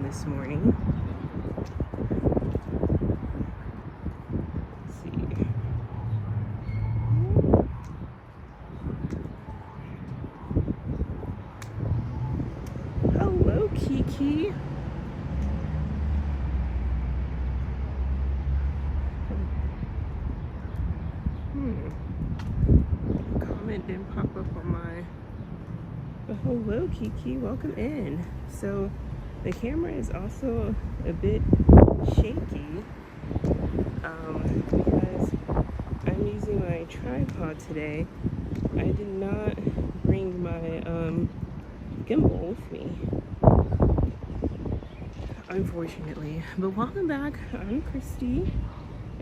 this morning. Let's see. Hello, Kiki. Comment didn't pop up on my. But hello, Kiki. Welcome in. So the camera is also a bit shaky because I'm using my tripod today. I did not bring my gimbal with me, unfortunately. But welcome back. I'm Christy,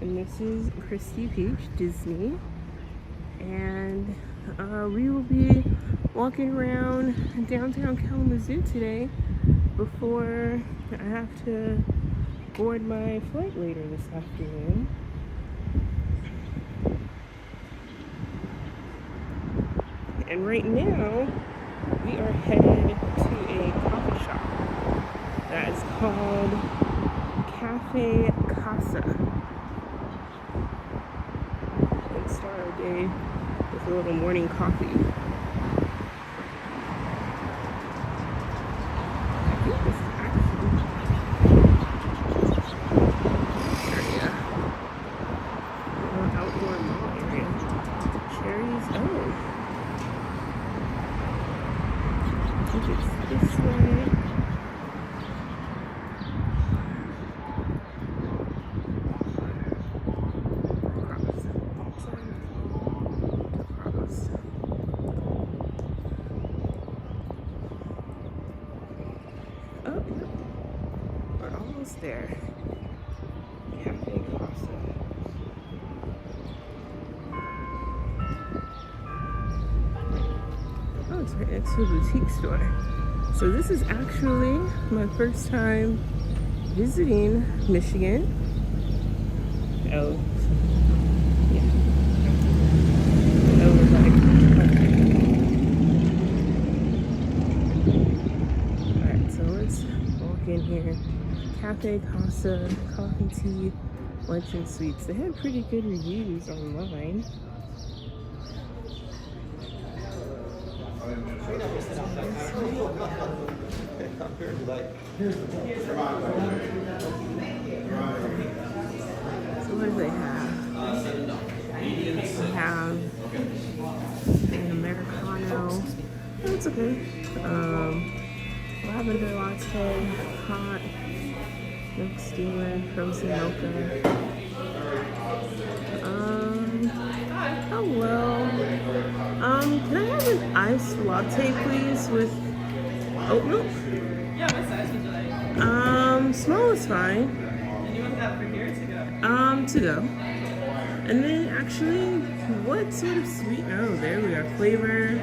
and this is cristi.phdizney, and we will be walking around downtown Kalamazoo today before I have to board my flight later this afternoon. And right now we are headed to a coffee shop that is called Cafe Casa. And start our day with a little morning coffee. I think this is actually area. A little outdoor mall area. Cherries. Oh. I think it's this way. Oh, we're almost there. Cafe Casa. Oh, it's right next to a boutique store. So this is actually my first time visiting Michigan. Oh, yeah. Oh, we're like, okay. Alright, so let's walk in here. Cafe Casa, coffee, tea, lunch, and sweets. They had pretty good reviews online. So what do they have? They have an Americano. Oh, it's okay. Lavender latte, hot, milk steamer, frozen mocha. Hello. Can I have an iced latte, please, with oat milk? Yeah, what size would you like? Small is fine. And you want that for here to go? To go. And then actually, what sort of sweet? Oh, there we are. Flavor.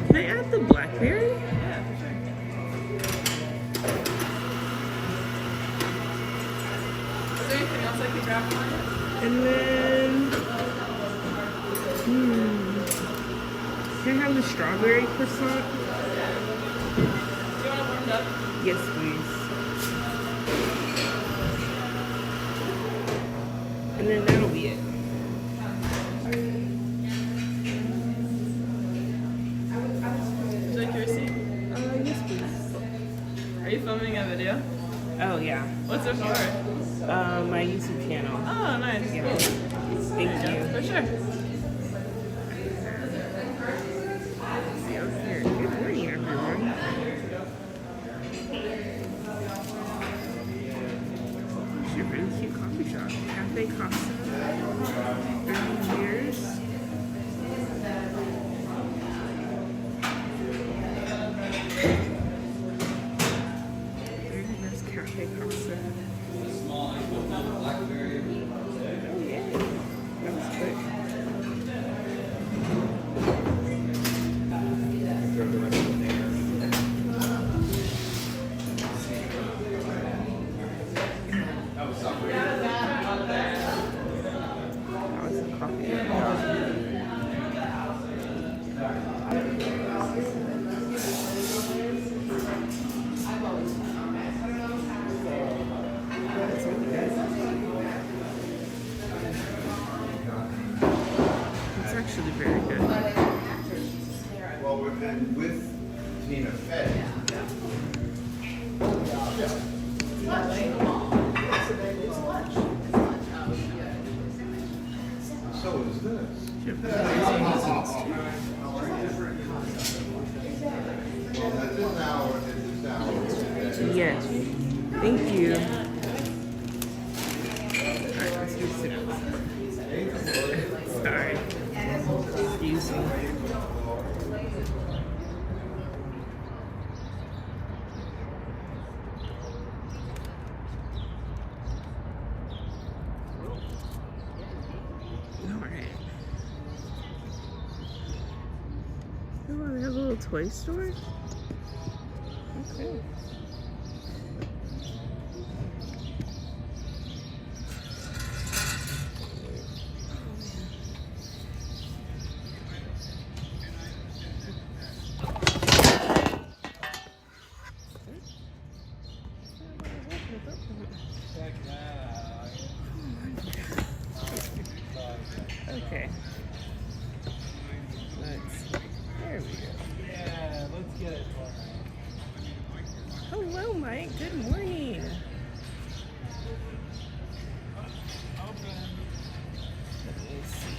Can I add the blackberry? Yeah, for sure. Is there anything else I could grab for you? And then, can I have the strawberry croissant? Do you want it warmed up? Yes, please. And then that'll be it. Would you like your receipt? Yes, please. Are you filming a video? Oh, yeah. What's it for? My YouTube channel. Oh, nice. Yeah. Thank you. For sure. Good morning, everyone. It's a really cute coffee shop. Cafe Casa. 30 years. There's Cafe Casa. Oh, yeah. That was quick. being a fed. So is this. Well, at this hour. Yes. Thank you. Alright, let's go sit down. Sorry. Excuse me. Alright. Oh, they have a little toy store? Okay. Okay. There we go. Yeah, let's get it. Hello, Mike. Good morning. Let me see.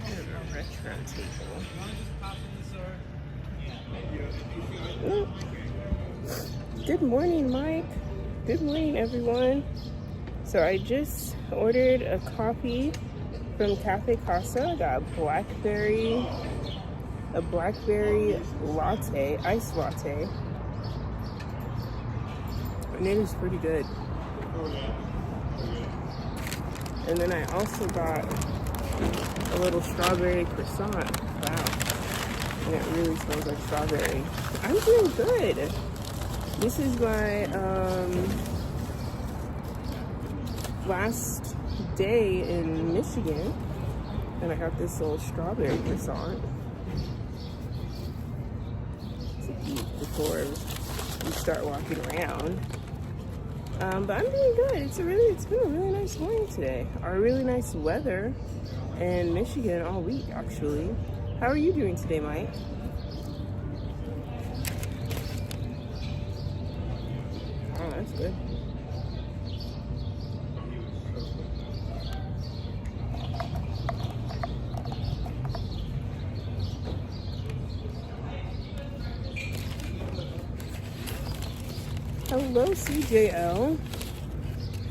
A retro table. Ooh. Good morning, Mike. Good morning, everyone. So I just ordered a coffee from Cafe Casa. I got a blackberry latte, iced latte. And it is pretty good. And then I also got a little strawberry croissant. Wow. And it really smells like strawberry. I'm doing good. This is my last day in Michigan, and I got this little strawberry croissant to eat before we start walking around. But I'm doing good. It's been a really nice morning today. Our really nice weather in Michigan all week, actually. How are you doing today, Mike? Oh, that's good. Hello, CJL.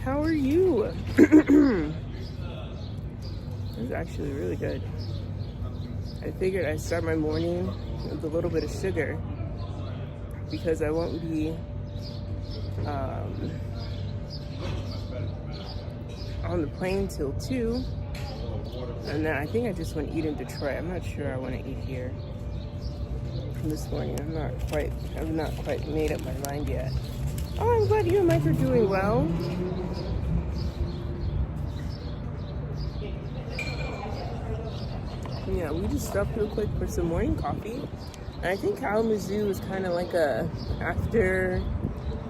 How are you? This is actually really good. I figured I'd start my morning with a little bit of sugar because I won't be on the plane till 2. And then I think I just want to eat in Detroit. I'm not sure I want to eat here this morning. I've not quite made up my mind yet. Oh, I'm glad you and Mike are doing well. Yeah, we just stopped real quick for some morning coffee. And I think Kalamazoo is kind of like a after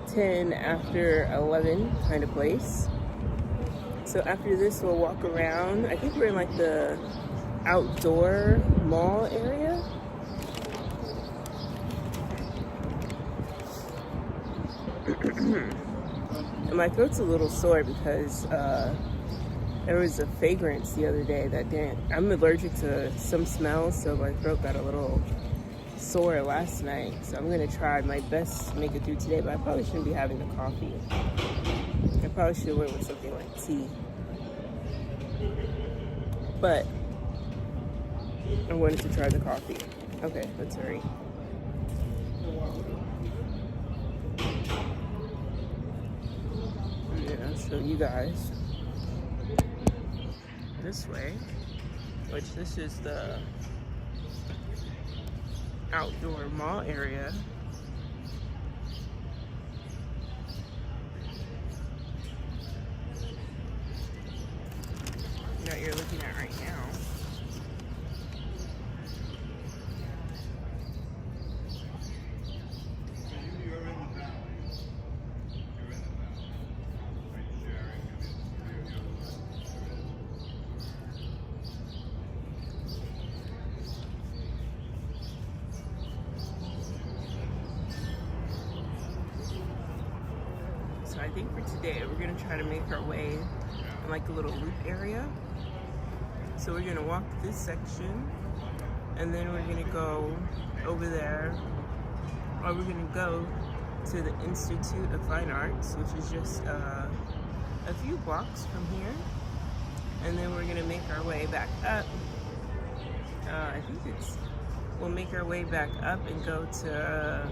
10, after 11 kind of place. So after this, we'll walk around. I think we're in like the outdoor mall area. And my throat's a little sore because there was a fragrance the other day that I'm allergic to some smells, so my throat got a little sore last night. So I'm gonna try my best to make it through today, but I probably shouldn't be having the coffee. I probably should have went with something like tea. But I wanted to try the coffee. Okay, let's hurry. And I'll show you guys this way, which this is the outdoor mall area. That you're looking at right now. think for today we're gonna try to make our way in like a little loop area. So we're gonna walk this section, and then we're gonna go over there, or we're gonna go to the Institute of Fine Arts, which is just a few blocks from here, and then we're gonna make our way back up. We'll make our way back up and go to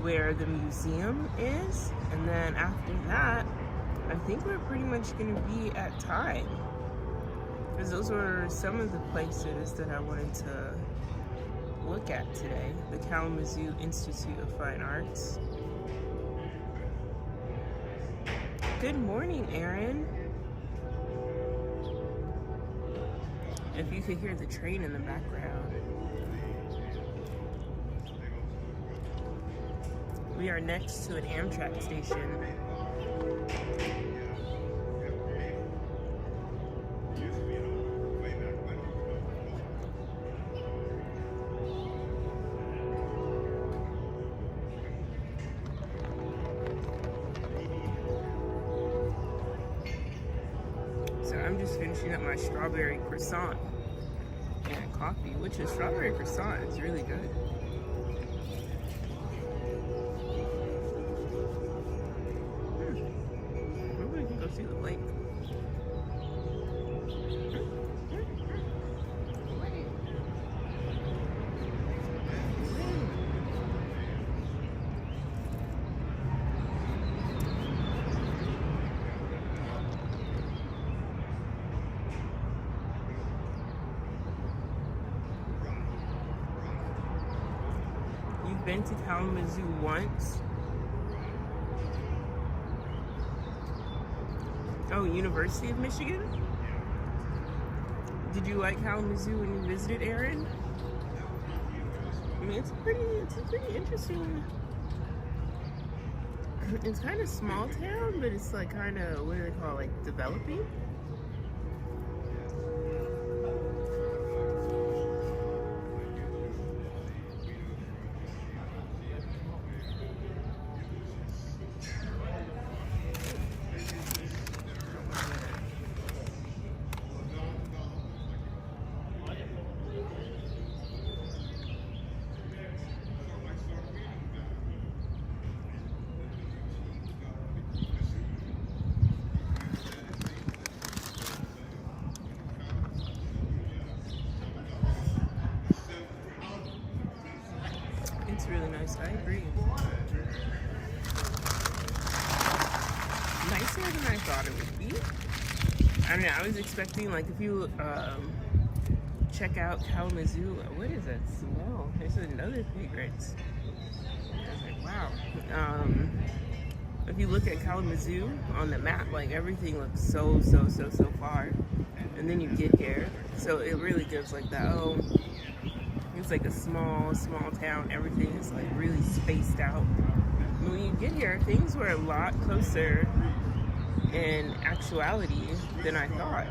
where the museum is, and then after that, I think we're pretty much gonna be at time, because those were some of the places that I wanted to look at today. The Kalamazoo Institute of Fine Arts. Good morning, Aaron. If you could hear the train in the background. We are next to an Amtrak station. So I'm just finishing up my strawberry croissant and coffee, which is strawberry croissant is really good. Maybe we can go see the lake. Been to Kalamazoo once. Oh, University of Michigan? Did you like Kalamazoo when you visited, Aaron? I mean, it's a pretty interesting. It's kind of small town, but it's like kind of, what do they call it, like developing? It's really nice. I agree. Nicer than I thought it would be. I don't know. I was expecting, like, if you check out Kalamazoo, what is that smell? There's another fragrance. I was like, wow. If you look at Kalamazoo on the map, like, everything looks so far, and then you get here, so it really gives like that. Oh, it's like a small town. Everything is like really spaced out. But when you get here, things were a lot closer in actuality than I thought.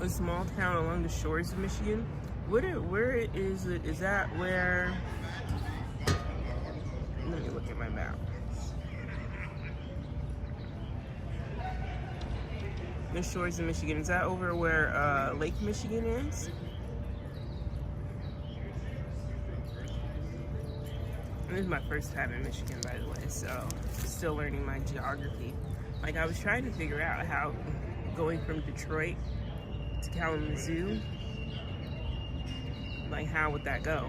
A small town along the shores of Michigan. Where is it? Is that where? Let me look at my map. The shores of Michigan. Is that over where Lake Michigan is? This is my first time in Michigan, by the way, so still learning my geography. Like, I was trying to figure out how going from Detroit to Kalamazoo, like, how would that go?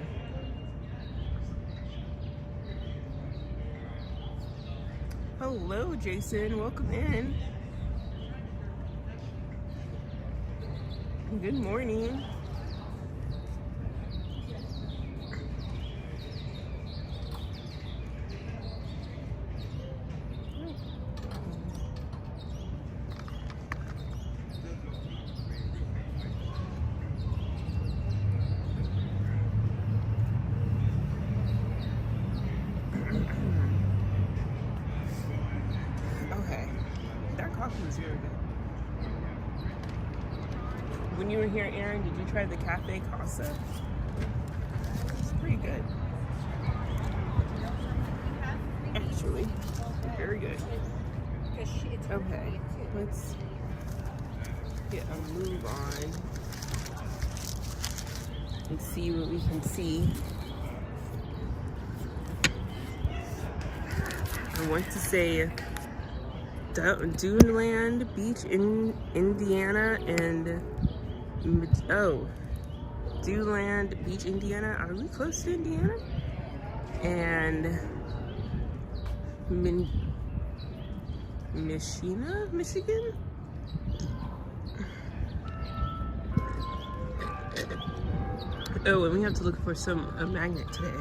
Hello, Jason. Welcome in. Good morning. When you were here, Aaron, did you try the Cafe Casa? It's pretty good. Actually, very good. Okay, let's get a move on and see what we can see. I want to say Duneland Beach in Indiana and Duneland Beach, Indiana. Are we close to Indiana? And Michigan? Oh, and we have to look for a magnet today.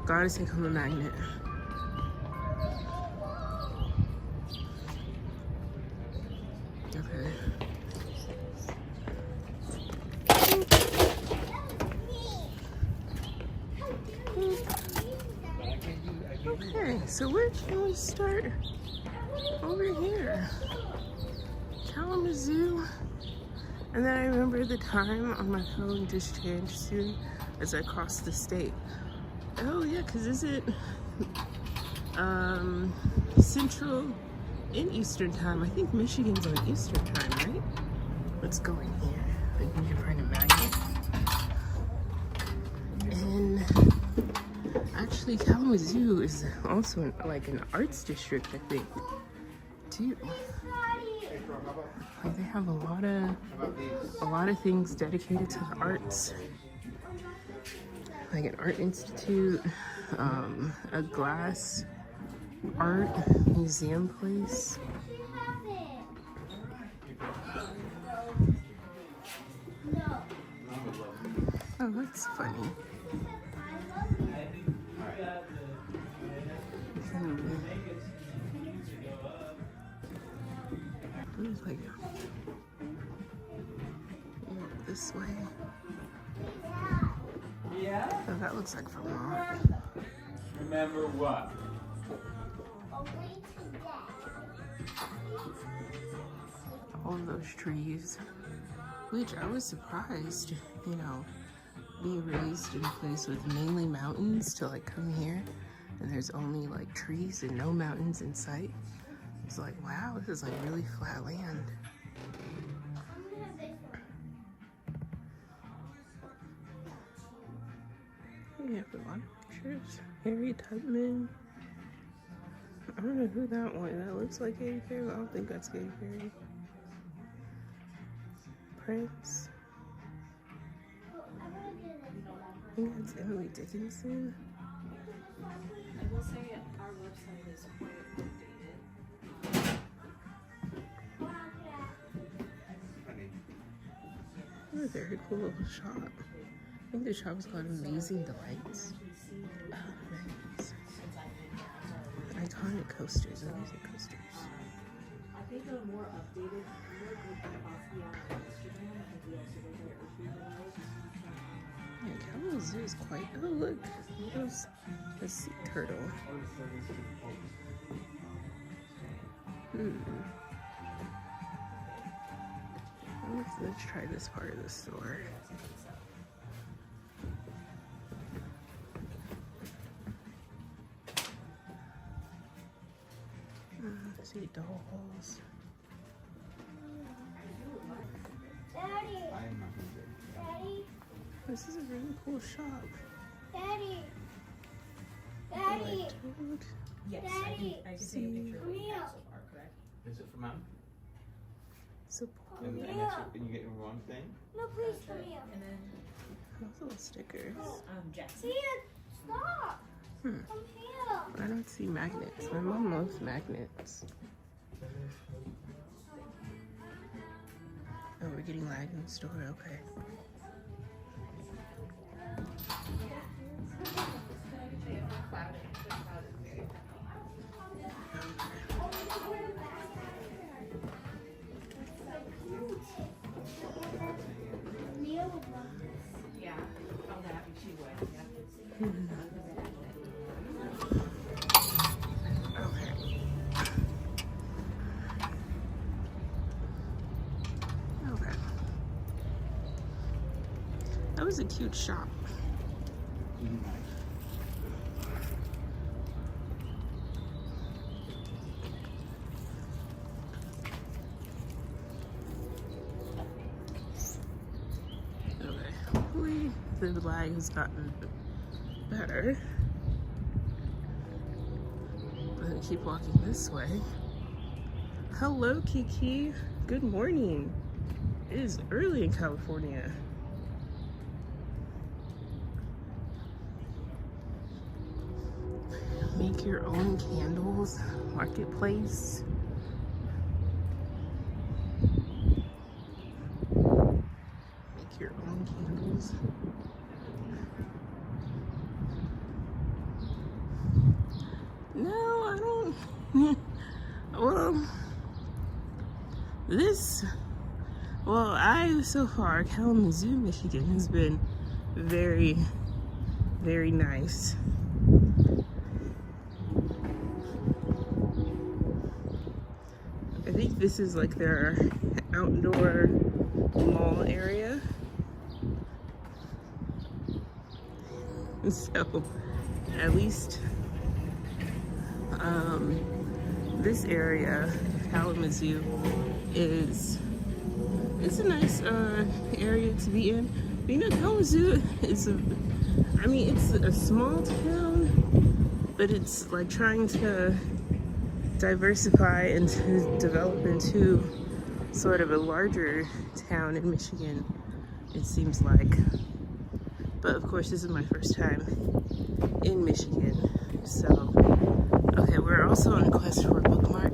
Gotta take home a magnet. Okay. Okay, so where can we start? Over here. Kalamazoo. And then I remember the time on my phone just changed soon as I crossed the state. Oh yeah, because is it Central and Eastern time? I think Michigan's on Eastern time, right? Let's go in here. I think we can find a magnet. And actually Kalamazoo is also like an arts district, I think, too. Like they have a lot of things dedicated to the arts. Like an art institute, a glass art museum place. Oh, that's funny. Looks like this way. Yeah? Oh, that looks like Vermont. Remember what? All of those trees, which I was surprised, you know, being raised in a place with mainly mountains to like come here and there's only like trees and no mountains in sight. It's like, wow, this is like really flat land. We have a lot of pictures. Harry Tubman. I don't know who that one. That looks like Katy Perry, but I don't think that's Katy Perry. Prince. I think that's Emily Dickinson. I will say our website is quite updated. What a very cool little shop. I think the shop is called Amazing Delights. Oh, nice. Iconic coasters. Amazing coasters. I think they're more updated. Yeah, Kalamazoo is quite. Oh, look. There's a sea turtle. Let's try this part of the store. See dolls. Daddy. Daddy. This is a really cool shop. Daddy. Like Daddy. Toad. Yes, Daddy. I can take a picture Come here. so far, correct? Is it for mom? Support. And that's it, and you get your wrong thing? No, please come here. And then Those little stickers. Jackson. Here, stop. Hmm. Come here. I don't see magnets. My mom loves magnets. Oh, we're getting lag in the store. Okay. Mia would love this. Yeah. Oh, that she would. Yeah. Okay. is a cute shop. Okay, hopefully the lag has gotten better. I'm gonna keep walking this way. Hello, Kiki. Good morning. It is early in California. Make your own candles, marketplace. Make your own candles. No, I don't. So far, Kalamazoo, Michigan has been very, very nice. I think this is like their outdoor mall area. And so, at least this area, Kalamazoo, it's a nice area to be in. But, you know, Kalamazoo is it's a small town, but it's like trying to diversify and to develop into sort of a larger town in Michigan, it seems like. But of course, this is my first time in Michigan, so okay, we're also on a quest for a bookmark.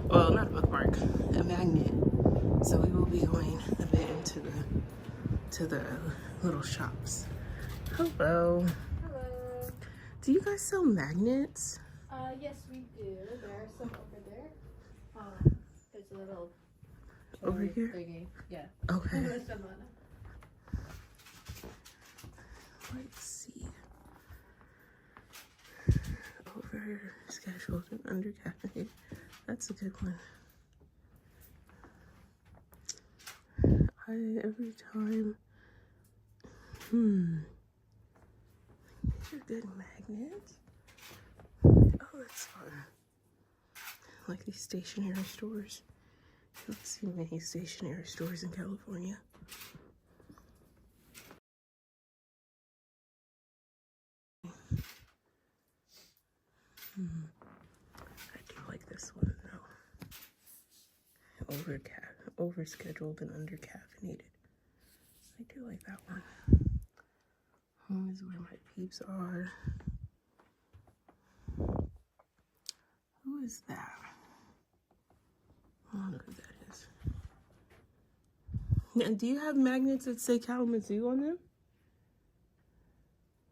Well, not a bookmark, a magnet. So we will be going a bit into the little shops. Hello. Hello. Do you guys sell magnets? Yes, we do. There are some over there. There's a little Over here? thingy. Yeah. Okay. There's some on it. Let's see. Over scheduled and under caffeinated. That's a good one. Every time. These are good magnets. Oh, that's fun. Like these stationery stores. You don't see many stationery stores in California. I do like this one though. Overscheduled and undercaffeinated. I do like that one. Home is where my peeps are. Who is that? I don't know who that is. Now, do you have magnets that say Kalamazoo on them?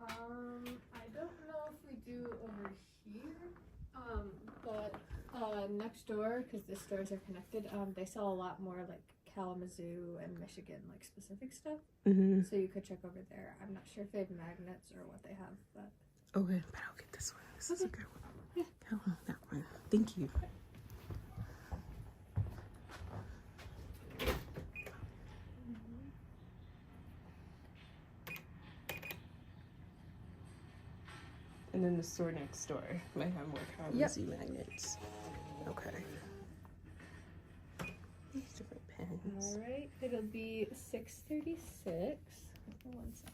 I don't know if we do over here. But next door, because the stores are connected, they sell a lot more like Kalamazoo and Michigan like specific stuff. Mm-hmm. So you could check over there. I'm not sure if they have magnets or what they have, but Okay, but I'll get this one. This is a good one. Yeah. Oh, that one. Thank you. And then the store next door might have more Kalamazoo magnets. Okay. These different pens. all right, it'll be $6.36. One sec.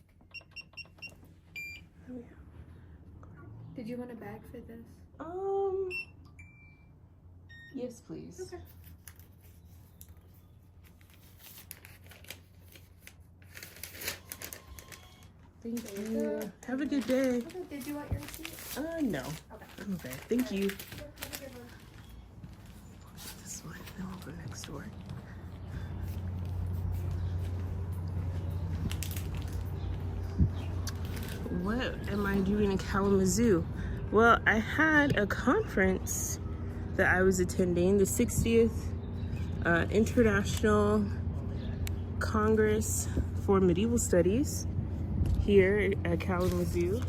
Oh, yeah. Did you want a bag for this? Yes, please. Okay. Thank There you you. go. Have a good day. Okay, did you want your receipt? No. Okay. I'm okay. Thank you. Yep, have a good one. This one. Then we'll go next door. What am I doing in Kalamazoo? Well, I had a conference that I was attending, the 60th International Congress for Medieval Studies here at Kalamazoo.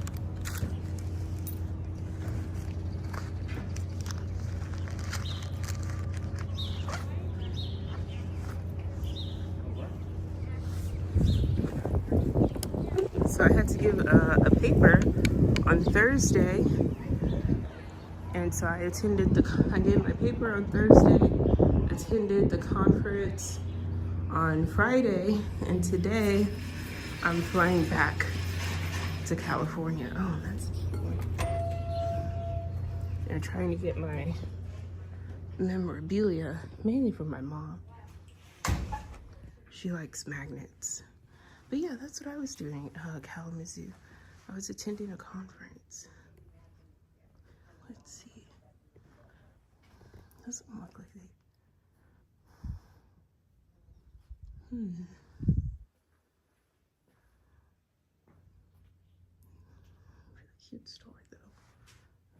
so I had to give a paper on Thursday, and so I gave my paper on Thursday, attended the conference on Friday, and today I'm flying back to California. Oh, that's cute. And trying to get my memorabilia, mainly from my mom. She likes magnets. But yeah, that's what I was doing, Kalamazoo. I was attending a conference. Let's see. Doesn't look like they... Really cute store though.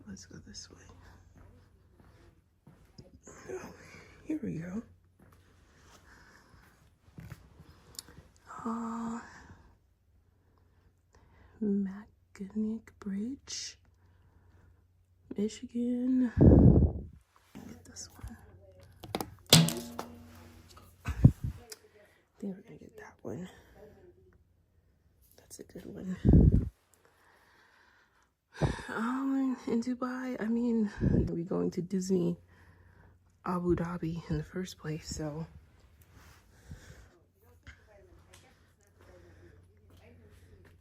Let's go this way. Oh, here we go. Magnetic Bridge, Michigan. Get this one. I think we're gonna get that one. That's a good one. In Dubai, I mean, we're going to Disney Abu Dhabi in the first place, so.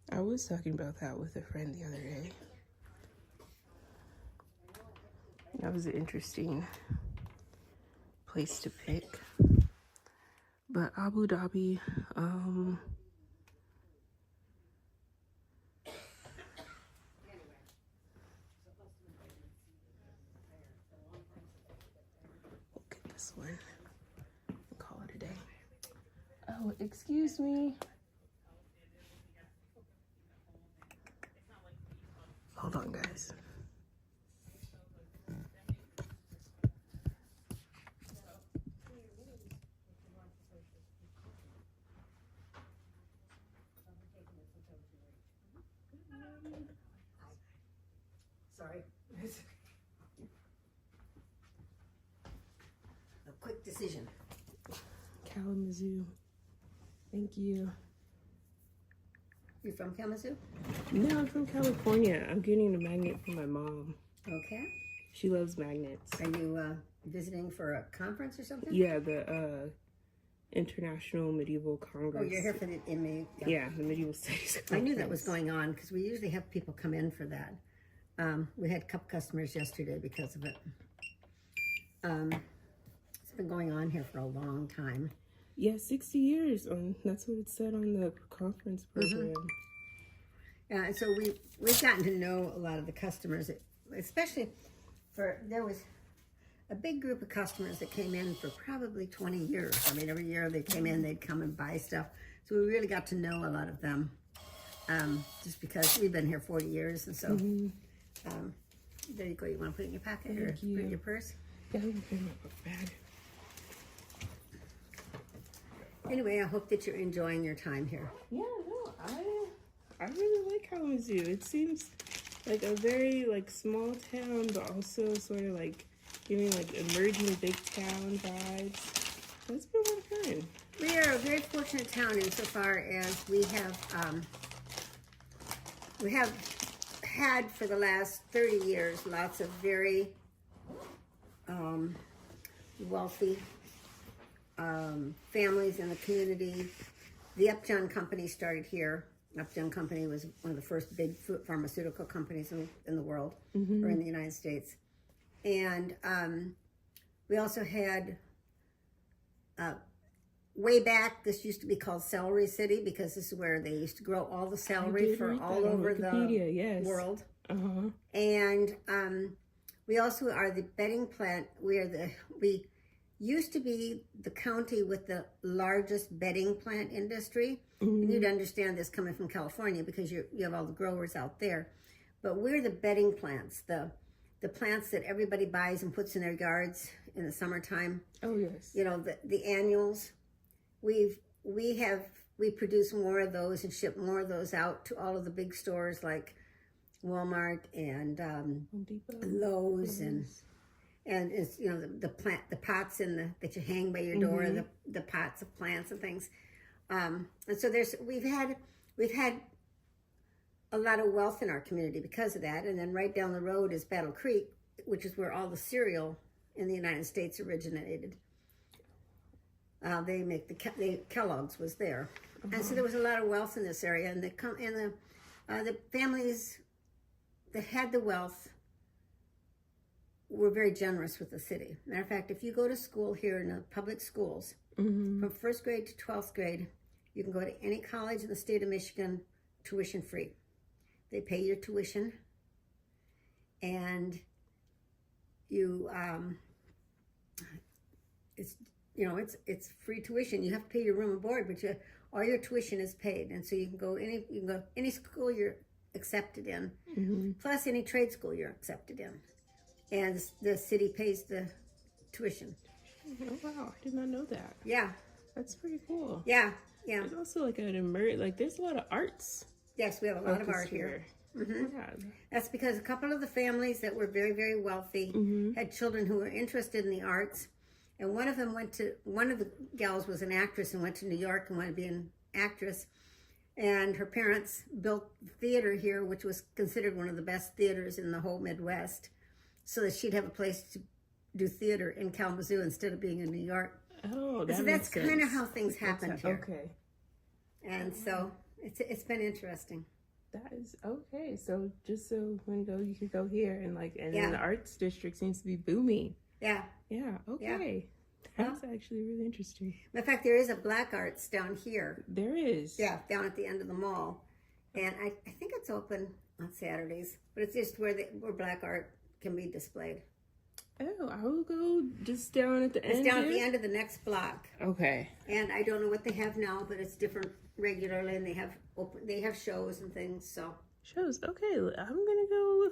I was talking about that with a friend the other day. That was an interesting place to pick. But Abu Dhabi, look at this one and call it a day. Oh, excuse me. Hold on, guys. Sorry. A quick decision. Kalamazoo. Thank you. You're from Kalamazoo? No, I'm from California. I'm getting a magnet from my mom. Okay. She loves magnets. Are you visiting for a conference or something? Yeah, the International Medieval Congress. Oh, you're here for the Yeah, the Medieval Studies Conference. I knew that was going on because we usually have people come in for that. We had a couple customers yesterday because of it. It's been going on here for a long time. Yeah, 60 years. That's what it said on the conference program. And so we've gotten to know a lot of the customers, especially there was a big group of customers that came in for probably 20 years. I mean, every year they came in, they'd come and buy stuff. So we really got to know a lot of them, just because we've been here 40 years. And so there you go. You want to put it in your pocket or put it in your purse? Yeah, I'm in my book bag. Anyway, I hope that you're enjoying your time here. Yeah, no, I really like Kalamazoo. It seems like a very small town, but also sort of giving emerging big town vibes. It's been a lot of fun. We are a very fortunate town insofar as we have had for the last 30 years lots of very wealthy families in the community. The Upjohn Company started here. Upjohn Company was one of the first big pharmaceutical companies in the world, or in the United States. And we also had, way back, this used to be called Celery City because this is where they used to grow all the celery for all over the world. And we also are the bedding plant. We used to be the county with the largest bedding plant industry. And you'd understand this coming from California because you have all the growers out there. But we're the bedding plants, the plants that everybody buys and puts in their yards in the summertime. Oh, yes. You know, the annuals. We produce more of those and ship more of those out to all of the big stores like Walmart and Lowe's and it's, you know, the pots that you hang by your door, the pots of plants and things. And so we've had a lot of wealth in our community because of that. And then right down the road is Battle Creek, which is where all the cereal in the United States originated. They make the Kellogg's was there, and so there was a lot of wealth in this area. And the families that had the wealth were very generous with the city. Matter of fact, if you go to school here in the public schools, from 1st grade to 12th grade, you can go to any college in the state of Michigan tuition free. They pay your tuition, and you it's free tuition. You have to pay your room and board, but all your tuition is paid, and so you can go any school you're accepted in, plus any trade school you're accepted in, and the city pays the tuition. Oh wow, I did not know that. Yeah, That's pretty cool. yeah. There's also like there's a lot of arts. Yes, we have a lot of art here. Yeah. That's because a couple of the families that were very, very wealthy had children who were interested in the arts. And one of the gals was an actress and went to New York and wanted to be an actress. And her parents built theater here, which was considered one of the best theaters in the whole Midwest, so that she'd have a place to do theater in Kalamazoo instead of being in New York. Oh, So that's kind of how things happened here. Okay. And so it's been interesting. That is okay. So just so when you could go here and then the arts district seems to be booming. Yeah. Yeah. Okay. That's actually really interesting. In fact, there is a Black Arts down here. There is. Yeah, down at the end of the mall. And I think it's open on Saturdays, but it's just where Black art can be displayed. Oh, I will go just down at the end. It's down at the end of the next block. Okay. And I don't know what they have now, but it's different regularly, and they have shows and things. So Shows. Okay, I'm gonna go.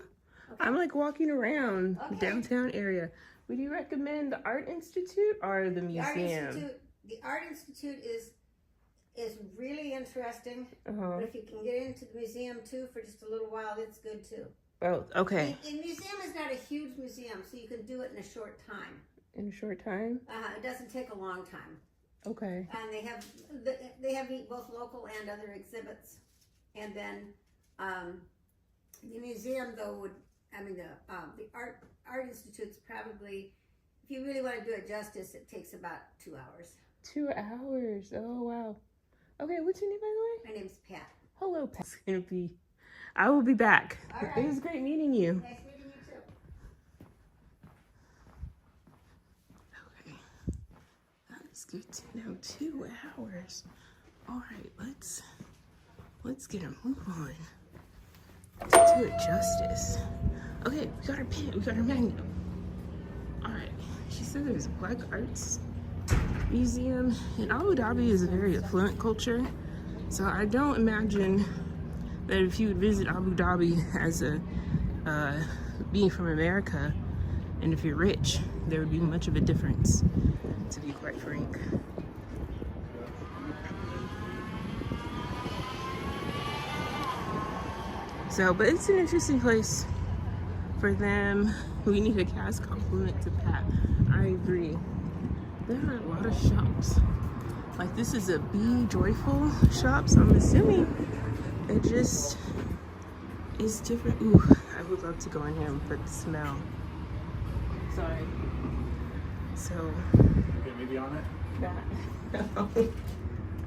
Okay. I'm walking around the downtown area. Would you recommend the Art Institute or the museum? The Art Institute is really interesting. But if you can get into the museum too for just a little while, it's good too. Oh, okay. The museum is not a huge museum, so you can do it in a short time. In a short time? It doesn't take a long time. Okay. And they have both local and other exhibits. And then the museum, though, the Art Institute's probably, if you really want to do it justice, it takes about 2 hours. 2 hours. Oh, wow. Okay, what's your name, by the way? My name's Pat. Hello, Pat. I will be back. All right. It was great meeting you. Nice meeting you too. Okay. That is good to know. 2 hours. All right, let's get a move on to do it justice. Okay, we got our pen. We got our magnet. All right. She said there's a Black Arts Museum. And Abu Dhabi is a very affluent culture. So I don't imagine that if you would visit Abu Dhabi as being from America, and if you're rich, there would be much of a difference, to be quite frank. So, but it's an interesting place for them. We need a cast compliment to Pat. I agree. There are a lot of shops. This is a Be Joyful shop, so I'm assuming it just is different. Ooh, I would love to go in here, but the smell. Sorry. So. Okay, maybe on it. That.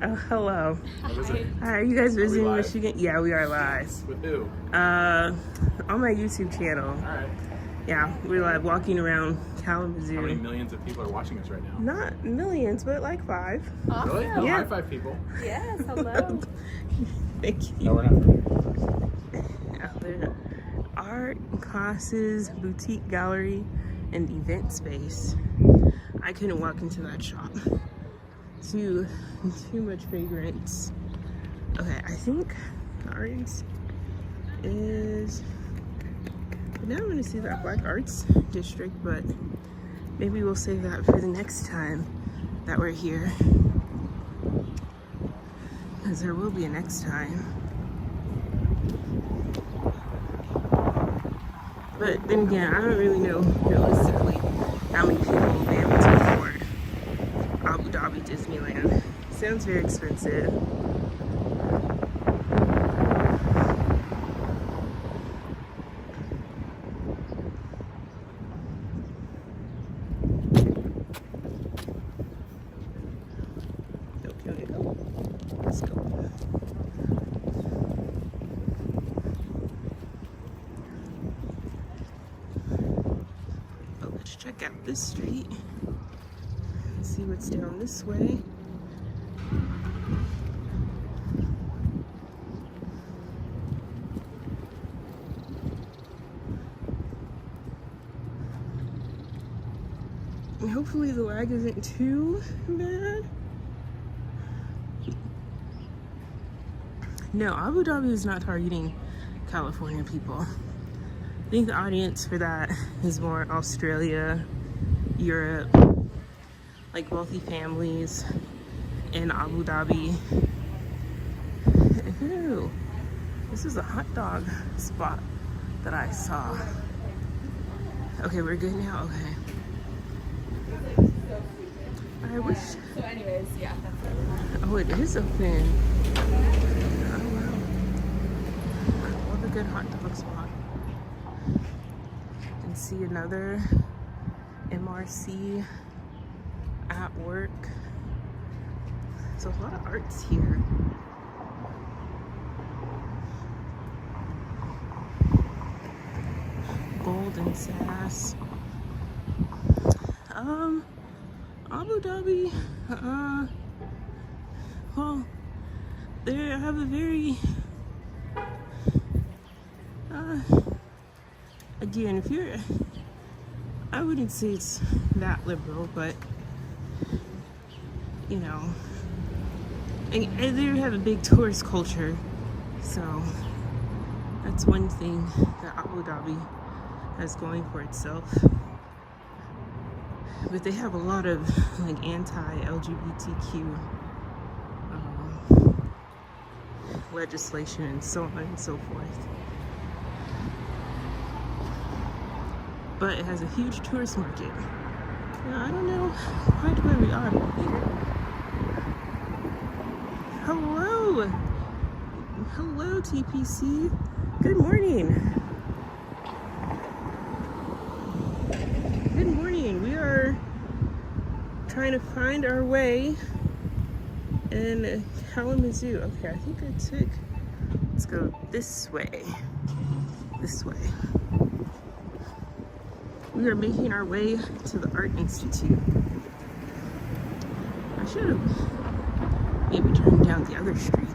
Oh, hello. Hi, are you guys visiting Michigan? Yeah, we are live. With who? On my YouTube channel. Alright. Yeah, we're walking around Kalamazoo. How many millions of people are watching us right now? Not millions, but 5. Awesome. Really? No, Yeah. high five people. Yes, hello. Thank you. No, we're not. Out there. Art classes, boutique gallery, and event space. I couldn't walk into that shop. Too much fragrance. Okay, I think the arts is. Now I'm gonna see that Black Arts District, but maybe we'll save that for the next time that we're here, because there will be a next time. But then again, I don't really know realistically how many people will be able to afford Abu Dhabi Disneyland. Sounds very expensive. Let's go. Oh, let's check out this street. See what's down this way. And hopefully the lag isn't too bad. No, Abu Dhabi is not targeting California people. I think the audience for that is more Australia, Europe, like wealthy families in Abu Dhabi. Ew, this is a hot dog spot that I saw. Okay, we're good now? Okay. I wish. So anyways, yeah, that's it. Oh, it is open. Oh, wow. I love a good hot dog spot. And see another MRC at work. So a lot of arts here. Gold and sass. Abu Dhabi, well, they have a very, again, if you're, I wouldn't say it's that liberal, but, you know, and they have a big tourist culture, so that's one thing that Abu Dhabi has going for itself. But they have a lot of like anti-LGBTQ legislation and so on and so forth. But it has a huge tourist market. Now, I don't know quite where we are here. Hello! Hello, TPC. Good morning. Good morning. We are trying to find our way in Kalamazoo. Okay, I think I took, let's go this way. This way. We are making our way to the Art Institute. I should have maybe turned down the other street.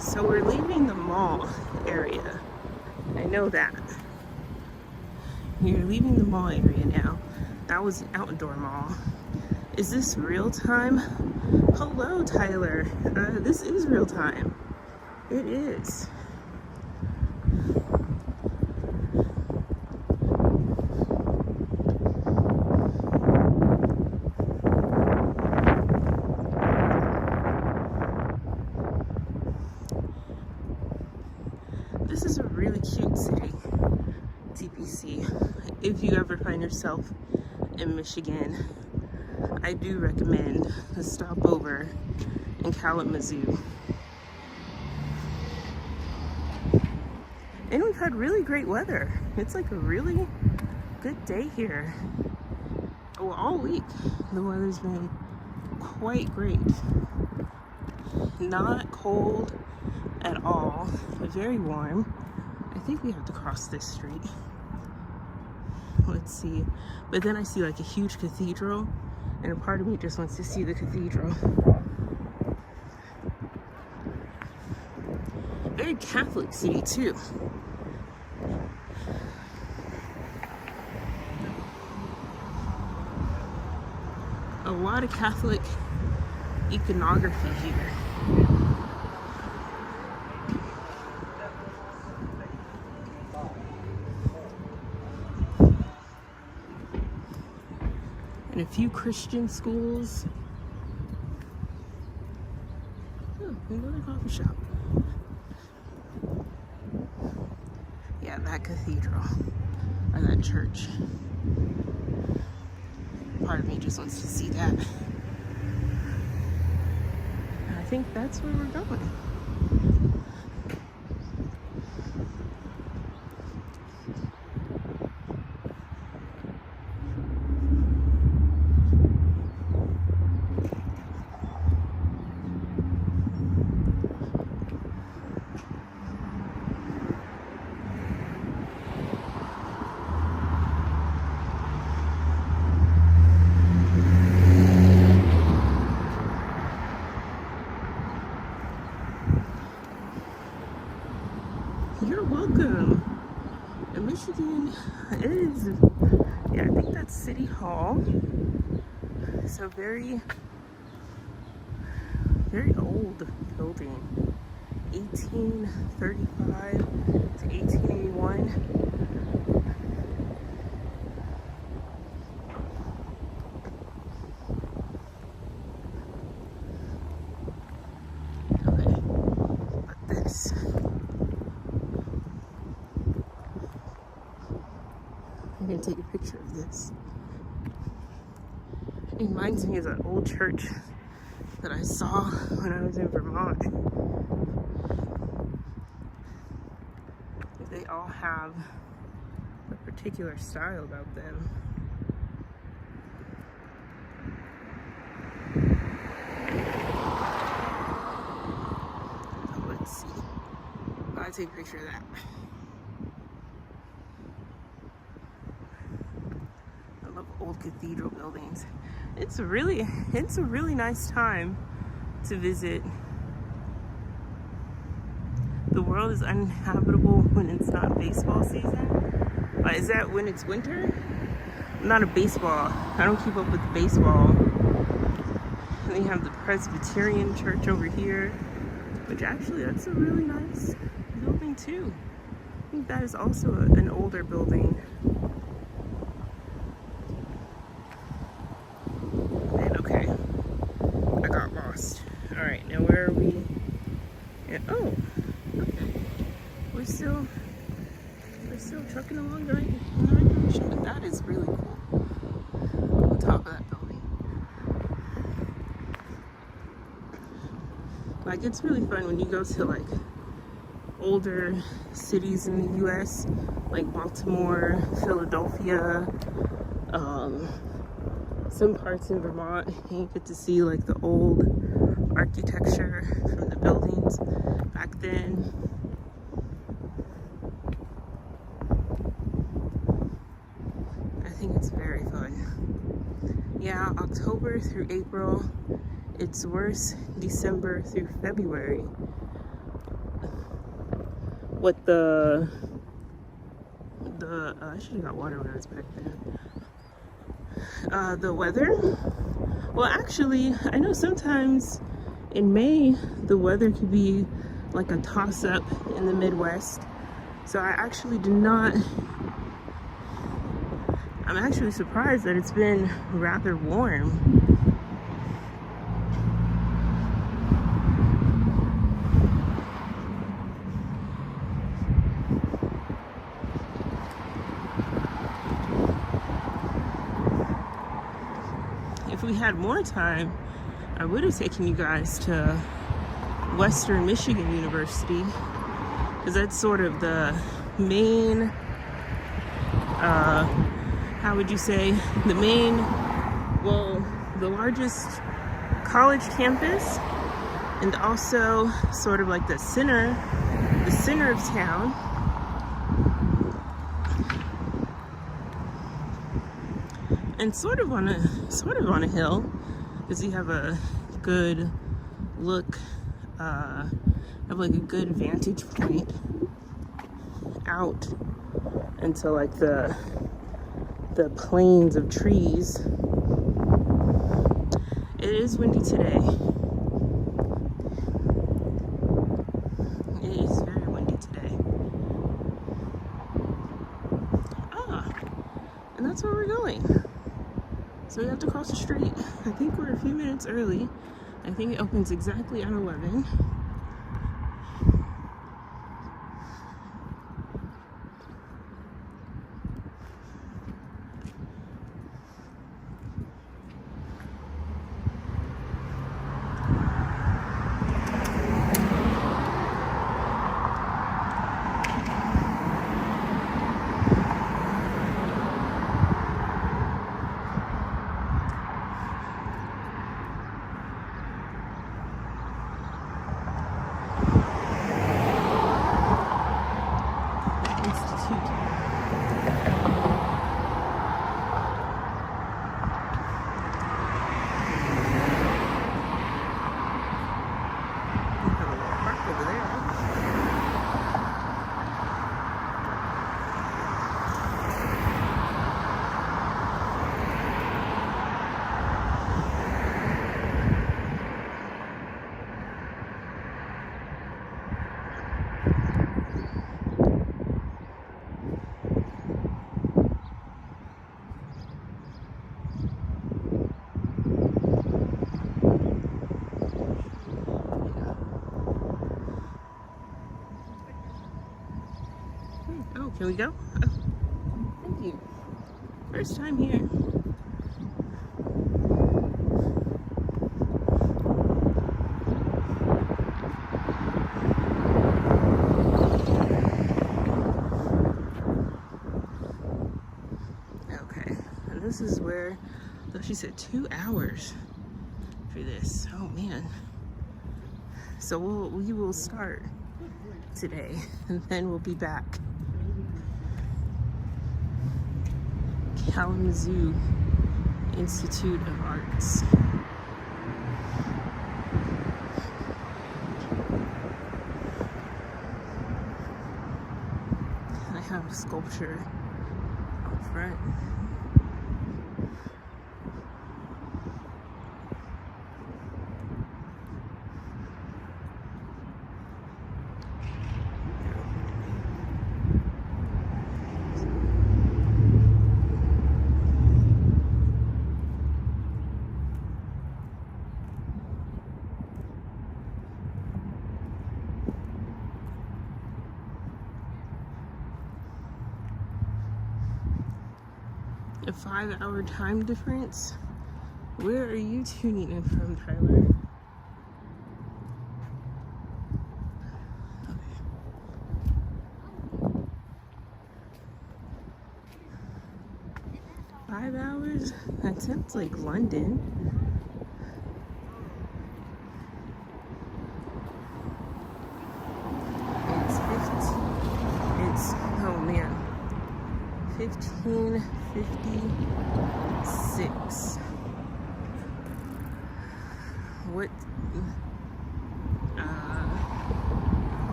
So we're leaving the mall area. I know that. We're leaving the mall area now. That was an outdoor mall. Is this real time? Hello, Tyler. This is real time. It is. This is a really cute city, TPC. If you ever find yourself in Michigan, I do recommend a stopover in Kalamazoo. And we've had really great weather. It's like a really good day here. Well, all week the weather's been quite great. Not cold at all, but very warm. I think we have to cross this street. Let's see. But then I see like a huge cathedral, and a part of me just wants to see the cathedral. Very Catholic city too. A lot of Catholic iconography here. And a few Christian schools. Oh, Oh, another coffee shop. Yeah, that cathedral, or that church. Part of me just wants to see that. I think that's where we're going. You're welcome. And Michigan is, yeah, I think that's City Hall. So very, very old building. 1835 to 1881. Okay, but this. I'm gonna take a picture of this. It reminds me of that old church that I saw when I was in Vermont. They all have a particular style about them. So let's see. I'll take a picture of that. Old cathedral buildings. It's a really nice time to visit. The world is uninhabitable when it's not baseball season. Is that when it's winter? I'm not a baseball. I don't keep up with baseball. And then you have the Presbyterian church over here, which actually that's a really nice building too. I think that is also an older building. All right, now where are we? Yeah, oh, okay. We're still trucking along in the right direction, but that is really cool. On top of that building. Like, it's really fun when you go to like older cities in the US, like Baltimore, Philadelphia, some parts in Vermont, and you get to see like the old architecture from the buildings back then. I think it's very fun. Yeah, October through April, it's worse December through February. What I should have got water when I was back there. The weather? Well, actually, I know sometimes in May, the weather could be like a toss-up in the Midwest. So I'm actually surprised that it's been rather warm. If we had more time, I would have taken you guys to Western Michigan University, because that's sort of the main, how would you say, the largest college campus, and also sort of like the center of town. And sort of on a hill, because you have a good look, have like a good vantage point out into like the plains of trees. It is windy today. It is very windy today. And that's where we're going. So we have to cross the street. I think we're a few minutes early, I think it opens exactly at 11. Oh, can we go? Oh, thank you. First time here. Okay, and this is where, so she said 2 hours for this. Oh man. So we will start today and then we'll be back. Kalamazoo Institute of Arts. I have a sculpture up front. A 5-hour time difference. Where are you tuning in from, Tyler? Okay. 5 hours? That sounds like London. It's oh man, 15:56. What?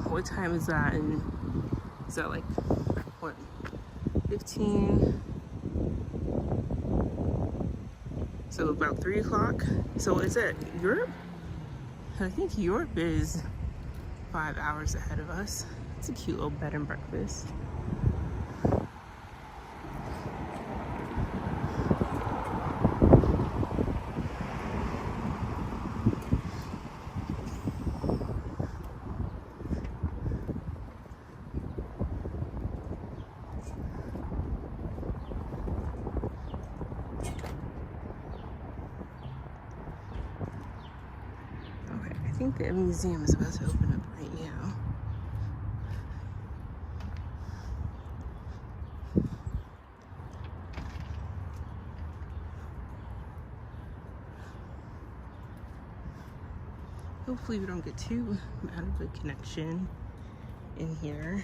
What time is that? And is that like what? 15. So about 3 o'clock. So is that Europe? I think Europe is 5 hours ahead of us. It's a cute little bed and breakfast. Okay, I think the museum is about to open up right now. Hopefully we don't get too out of the connection in here.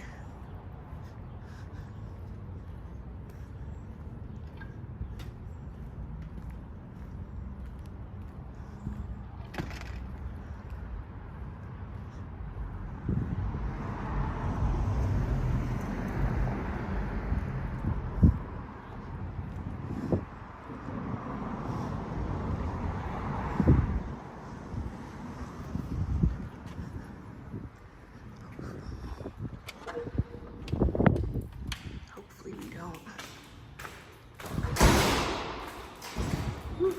Whew.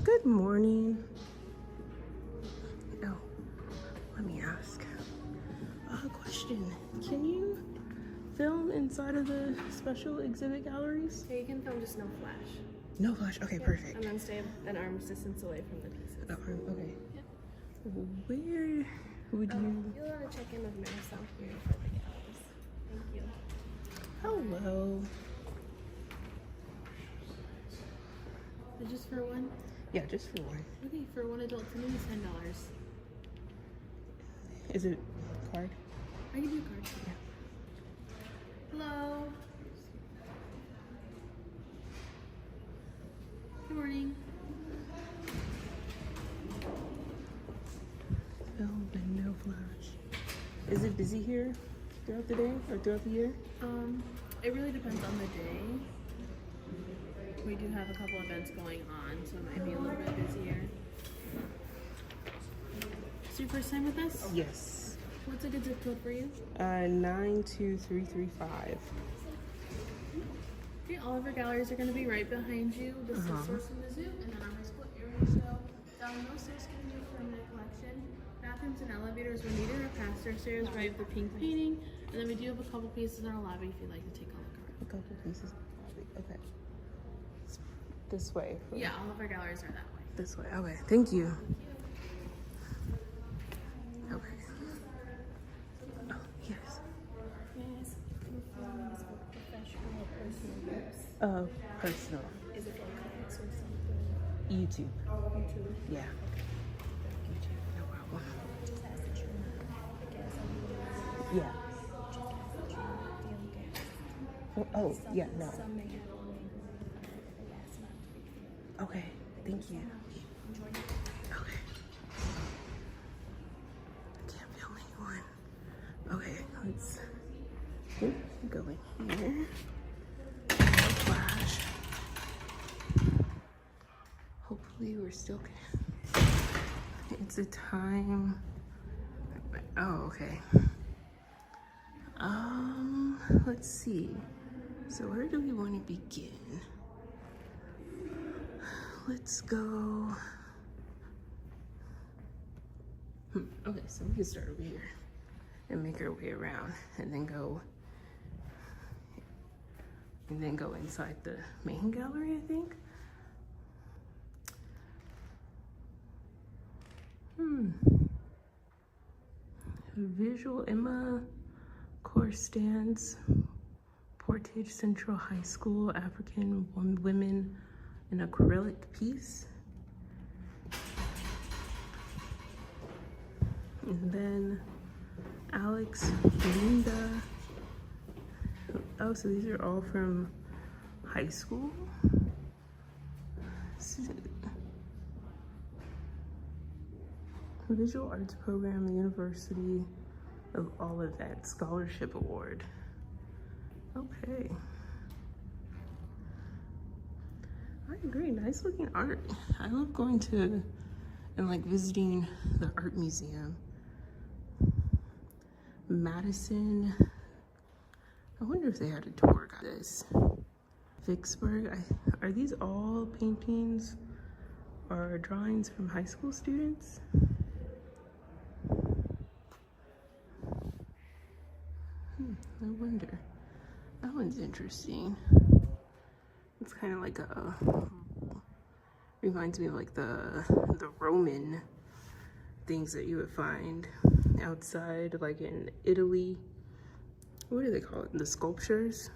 Good morning. Oh, let me ask a question. Can you film inside of the special exhibit galleries? Yeah, you can film, just no flash. No flash. Okay, perfect. And then stay an arm's distance away from the pieces. Okay. Yep. Where would you? You'll want to check in with Marisol here for the galleries. Thank you. Hello. Just for one? Yeah, just for one. Okay, for one adult canoe is $10. Is it card? I can do a card. Yeah. Hello. Good morning. Film and no flash. Is it busy here throughout the day or throughout the year? It really depends on the day. We do have a couple events going on, so it might be a little bit busier. Is your first time with us? Yes. What's a good zip code for you? 92335. Okay, all of our galleries are going to be right behind you. This is Source from the Zoo, and then our high school area show. Down low stairs can be a permanent collection. Bathrooms and elevators were needed, or past our stairs right with the pink painting. And then we do have a couple pieces in our lobby if you'd like to take a look around. A couple pieces. Okay. This way. Yeah, all of our galleries are that way. This way. Okay. Thank you. Okay. Oh, yes. Yes, performing is for professional or personal use. Personal. Is it for clients or something? YouTube. YouTube. Yeah. No problem. Just ask that you're not, I guess, Yeah. just ask that you're not the only guest. Oh, yeah, no. Some may have a link, but that's not the big deal. Okay. Thank you. Enjoy it. Okay. Can't film anyone. Okay, let's go in here. Flash. Hopefully we're still good. It's a time. Oh, okay. Let's see. So where do we want to begin? Let's go. Okay, so we can start over here and make our way around and then go inside the main gallery, I think. Visual Emma course stands, Portage Central High School, African women, an acrylic piece. And then Alex, Linda. Oh, so these are all from high school? Visual Arts Program, University of Olivet Scholarship Award. Okay. I agree, nice looking art. I love going to and like visiting the art museum. Madison. I wonder if they had a tour guide. This. Vicksburg. Are these all paintings or drawings from high school students? I wonder. That one's interesting. It's kind of like a, reminds me of like the Roman things that you would find outside, like in Italy. What do they call it? The sculptures?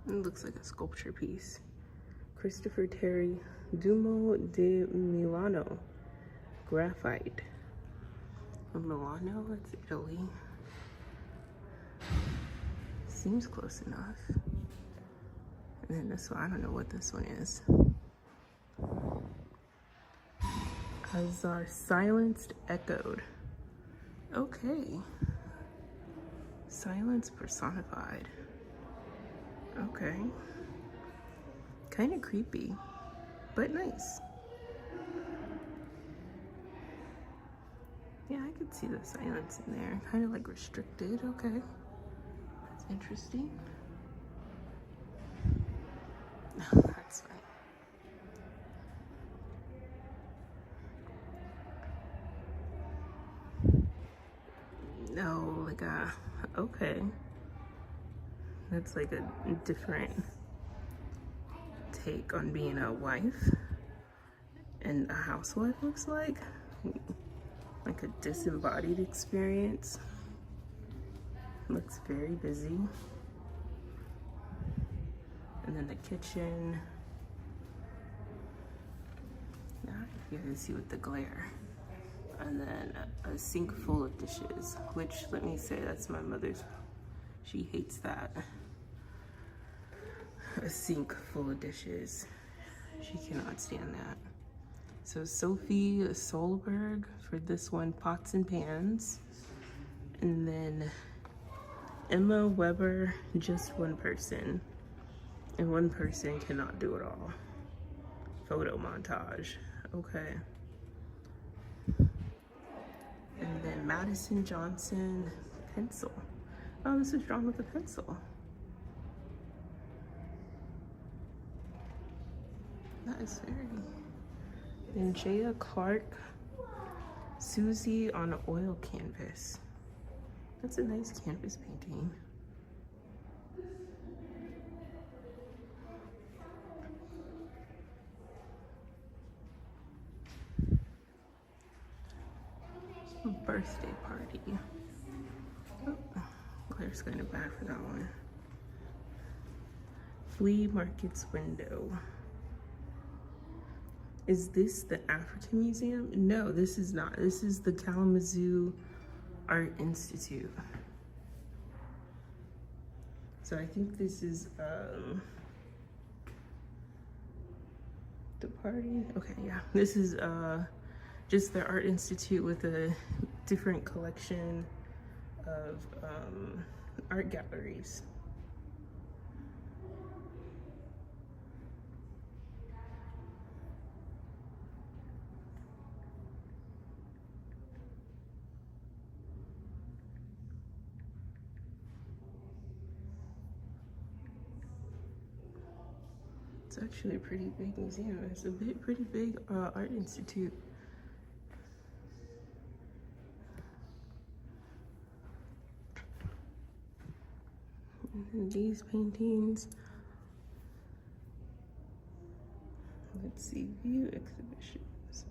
It looks like a sculpture piece. Christopher Terry, Duomo di Milano, graphite. Milano, that's Italy. Seems close enough. And then this one, I don't know what this one is. As our silenced echoed. Okay. Silence personified. Okay. Kind of creepy. but nice. Yeah, I could see the silence in there. Kind of like restricted. Okay. That's interesting. No, that's fine. No, like okay. That's like a different take on being a wife and a housewife looks like a disembodied experience. Looks very busy. And then the kitchen. Now you can see with the glare. And then a sink full of dishes, which let me say that's my mother's. She hates that. A sink full of dishes. She cannot stand that. So Sophie Solberg for this one, pots and pans. And then Emma Weber, just one person. And one person cannot do it all. Photo montage. Okay. And then Madison Johnson, pencil. Oh, this is drawn with a pencil. That is very. Then Jaya Clark, Susie on an oil canvas. That's a nice canvas painting. Birthday party. Oh, Claire's kind of bad for that one. Flea market's window. Is this the African Museum? No, this is not. This is the Kalamazoo Art Institute. So I think this is the party. Okay, yeah. This is just the Art Institute with a different collection of art galleries. It's actually a pretty big museum. It's a pretty big art institute. And these paintings. Let's see, view exhibitions.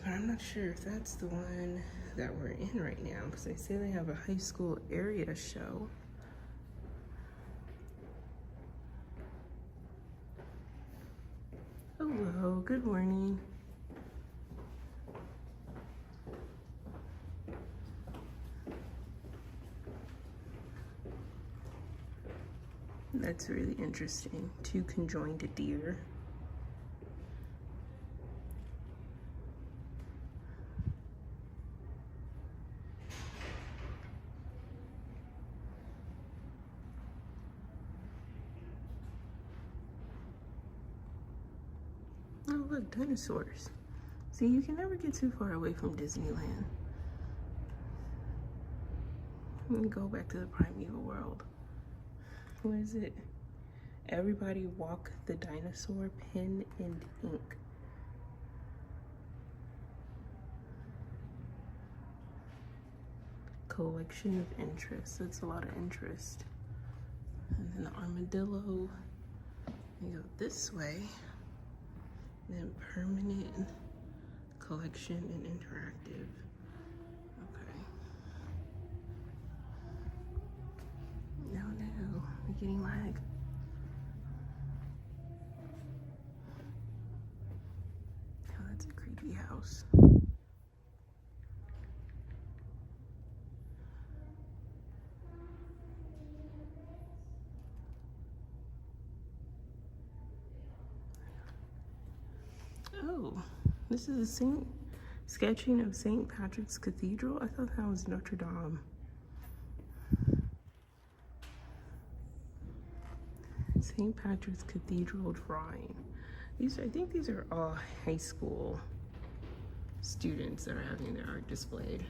But I'm not sure if that's the one that we're in right now, because they say they have a high school area show. Hello, good morning. That's really interesting. Two conjoined deer. Oh, look, dinosaurs. See, you can never get too far away from Disneyland. Let me go back to the primeval world. What is it? Everybody walk the dinosaur, pen and ink. Collection of interest. That's a lot of interest. And then the armadillo. You go this way. Then permanent, collection, and interactive. Okay. No, we're getting lag. Oh, that's a creepy house. Oh, this is the Sketching of St. Patrick's Cathedral. I thought that was Notre Dame. St. Patrick's Cathedral drawing. I think these are all high school students that are having their art displayed.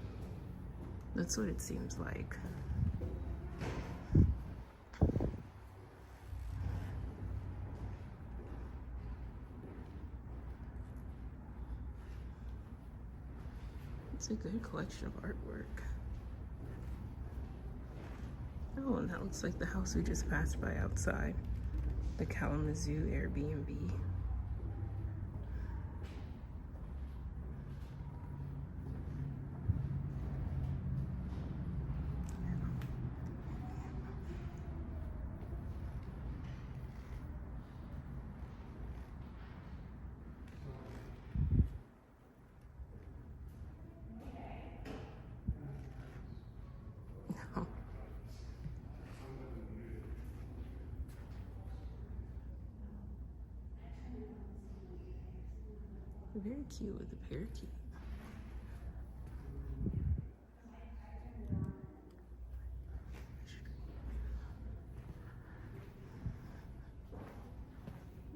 That's what it seems like. It's a good collection of artwork. Oh, and that looks like the house we just passed by outside. The Kalamazoo Airbnb. Very cute with the parakeet.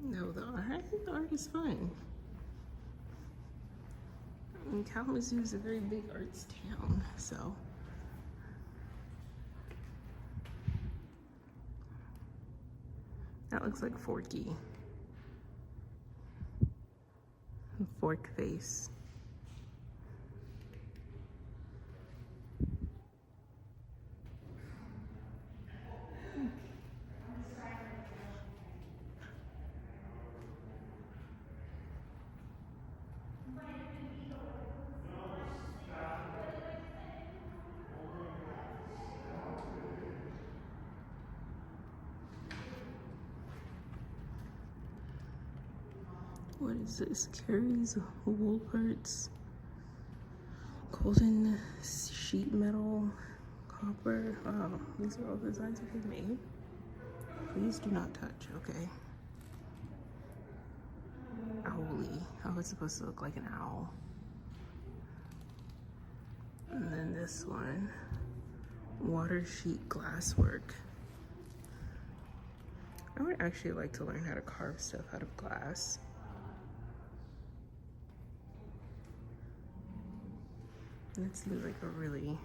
No, I think the art is fun. And Kalamazoo is a very big arts town, so. That looks like Forky. Fork face. What is this? Carries wool parts, golden sheet metal, copper. Wow, these are all designs that they made. Please do not touch, okay? Owly. Oh, it's supposed to look like an owl. And then this one, water sheet glass work. I would actually like to learn how to carve stuff out of glass. That seems like a really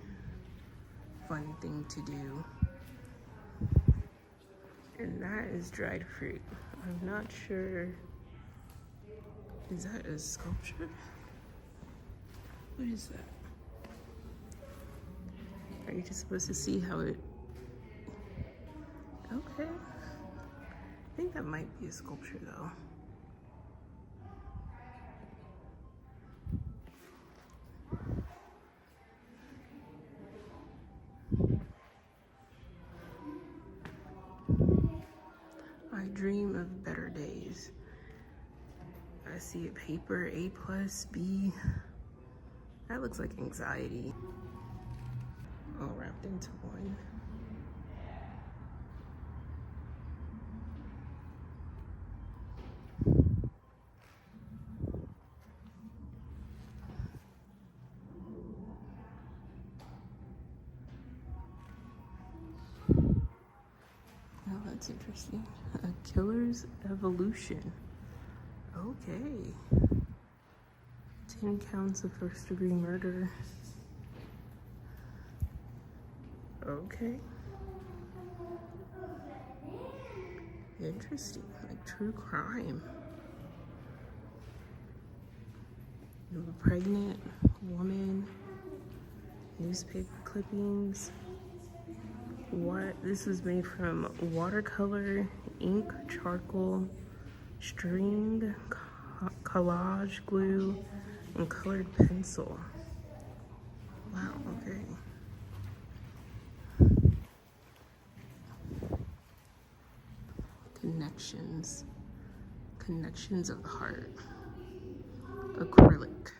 fun thing to do. And that is dried fruit. I'm not sure. Is that a sculpture? What is that? Are you just supposed to see how it... Okay. I think that might be a sculpture though. I dream of better days. I see a paper, A+, B. That looks like anxiety. All wrapped into one. Oh, that's interesting. A killer's evolution. Okay. 10 counts of first-degree murder. Okay. Interesting. Like true crime. You have a pregnant woman. Newspaper clippings. What? This was made from watercolor, ink, charcoal, string, collage glue, and colored pencil. Wow, okay. Connections of the heart. Acrylic.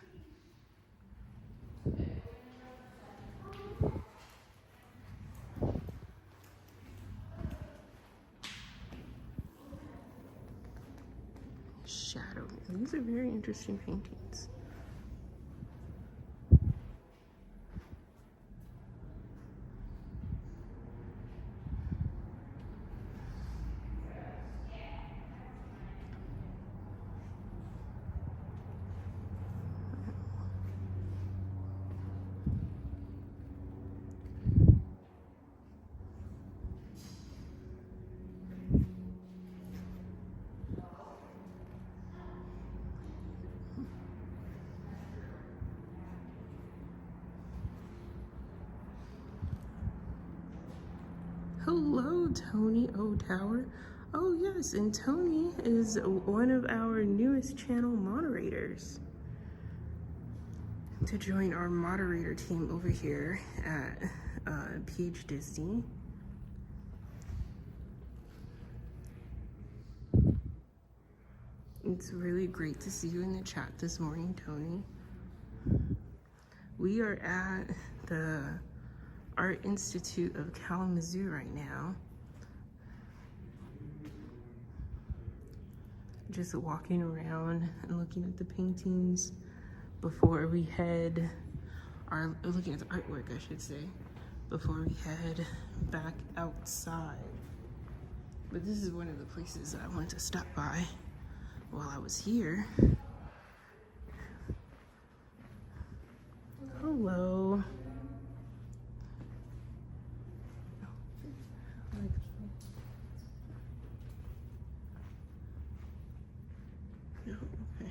Shadow. These are very interesting paintings. Tony O Tower. Oh yes, and Tony is one of our newest channel moderators to join our moderator team over here at PhDizney. It's really great to see you in the chat this morning, Tony. We are at the Art Institute of Kalamazoo right now. Just walking around and looking at the paintings before we head, or looking at the artwork, I should say, before we head back outside. But this is one of the places that I wanted to stop by while I was here. Hello. Okay.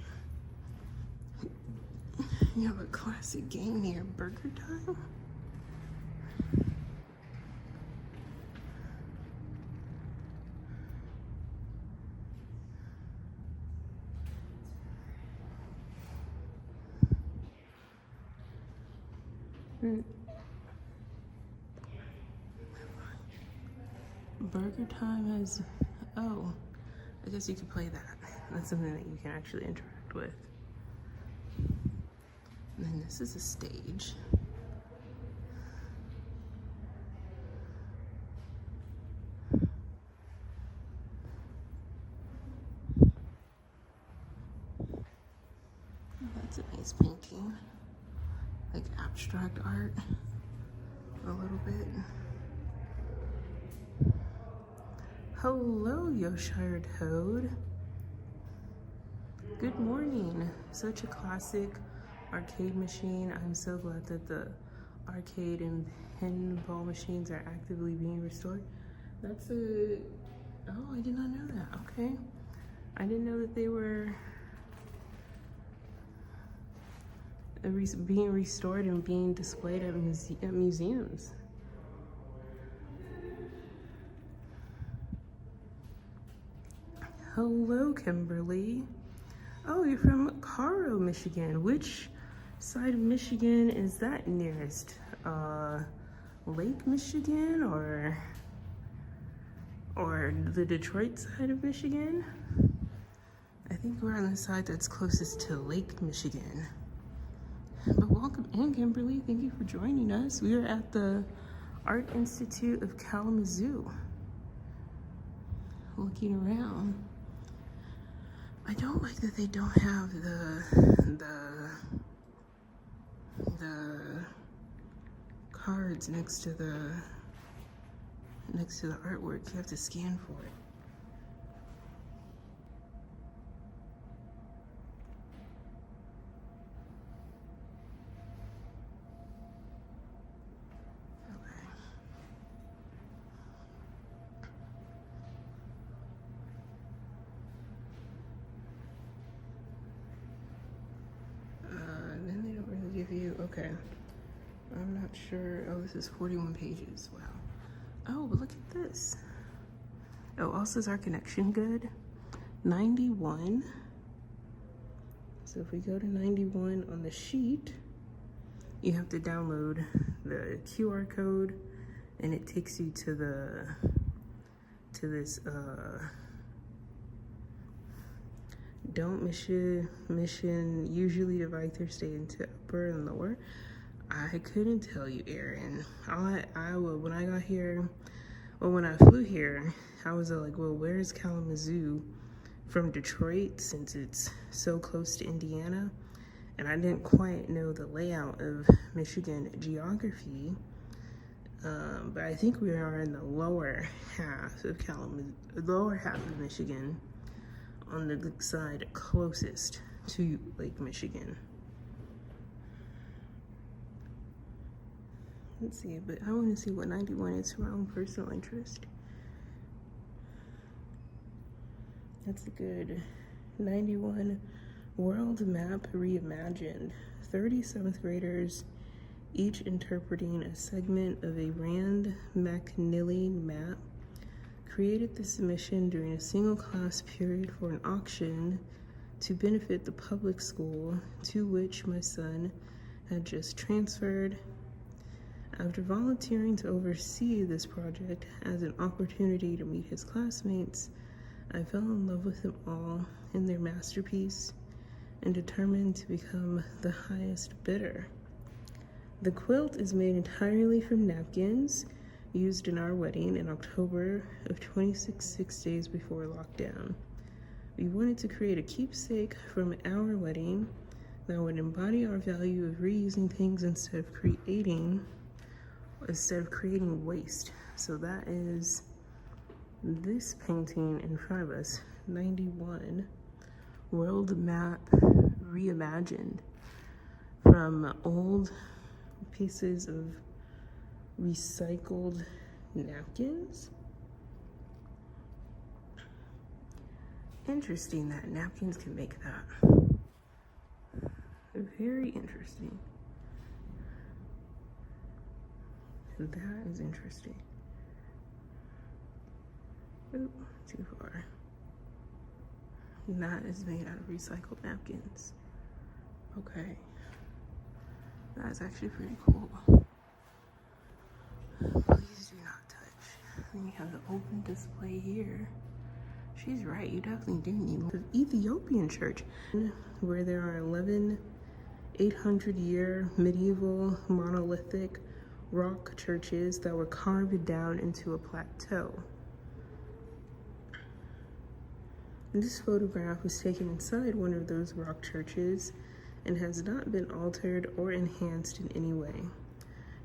You have a classic game here, Burger Time? Burger Time has, oh, I guess you could play that. That's something that you can actually interact with. And then this is a stage. Oh, that's a nice painting. Like abstract art, a little bit. Hello, Yoshire Toad. Good morning. Such a classic arcade machine. I'm so glad that the arcade and pinball machines are actively being restored. That's a, oh, I did not know that. Okay. I didn't know that they were being restored and being displayed at museums. Hello, Kimberly. Oh, you're from Caro, Michigan. Which side of Michigan is that nearest? Lake Michigan or the Detroit side of Michigan? I think we're on the side that's closest to Lake Michigan. But welcome in, Kimberly. Thank you for joining us. We are at the Art Institute of Kalamazoo. Looking around. I don't like that they don't have the cards next to the artwork. You have to scan for it. Okay, I'm not sure. Oh, this is 41 pages. Wow. Oh, but look at this. Oh, also, is our connection good? 91. So if we go to 91 on the sheet, you have to download the QR code, and it takes you to this don't mission usually divide their state into upper and lower. I couldn't tell you, Aaron. When I got here, well, when I flew here, I was like, well, where's Kalamazoo from Detroit, since it's so close to Indiana? And I didn't quite know the layout of Michigan geography. But I think we are in the lower half of Michigan, on the side closest to Lake Michigan. Let's see, but I want to see what 91 is for my own personal interest. That's a good 91 World Map Reimagined. 30 7th graders, each interpreting a segment of a Rand McNally map created this submission during a single class period for an auction to benefit the public school to which my son had just transferred. After volunteering to oversee this project as an opportunity to meet his classmates, I fell in love with them all and their masterpiece and determined to become the highest bidder. The quilt is made entirely from napkins used in our wedding in October of 2016, 6 days before lockdown. We wanted to create a keepsake from our wedding that would embody our value of reusing things instead of creating waste. So that is this painting in front of us, 91, World Map Reimagined, from old pieces of recycled napkins. Interesting that napkins can make that. Very interesting. That is interesting. Oop, too far. And that is made out of recycled napkins. Okay. That's actually pretty cool. Please do not touch. Then you have the open display here. She's right, you definitely do need one. The Ethiopian church, where there are 11 800-year medieval monolithic rock churches that were carved down into a plateau. This photograph was taken inside one of those rock churches and has not been altered or enhanced in any way.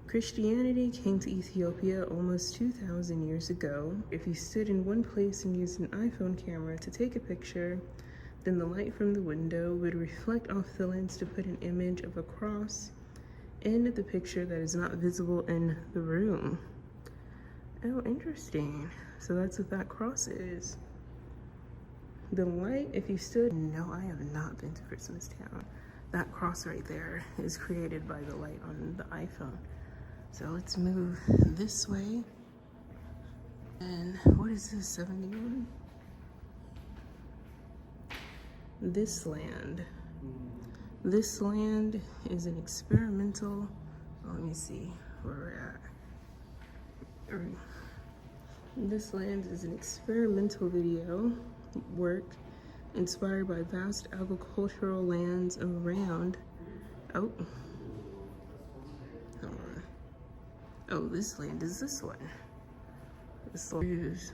Christianity came to Ethiopia almost 2,000 years ago. If you stood in one place and used an iPhone camera to take a picture, then the light from the window would reflect off the lens to put an image of a cross in the picture that is not visible in the room. Oh, interesting. So that's what that cross is. The light, if you stood, no, I have not been to Christmas Town. That cross right there is created by the light on the iPhone. So let's move this way. And what is this, 71? This land is an experimental, let me see where we're at. This land is an experimental video work inspired by vast agricultural lands around, hold on. Oh, this land is this one. This is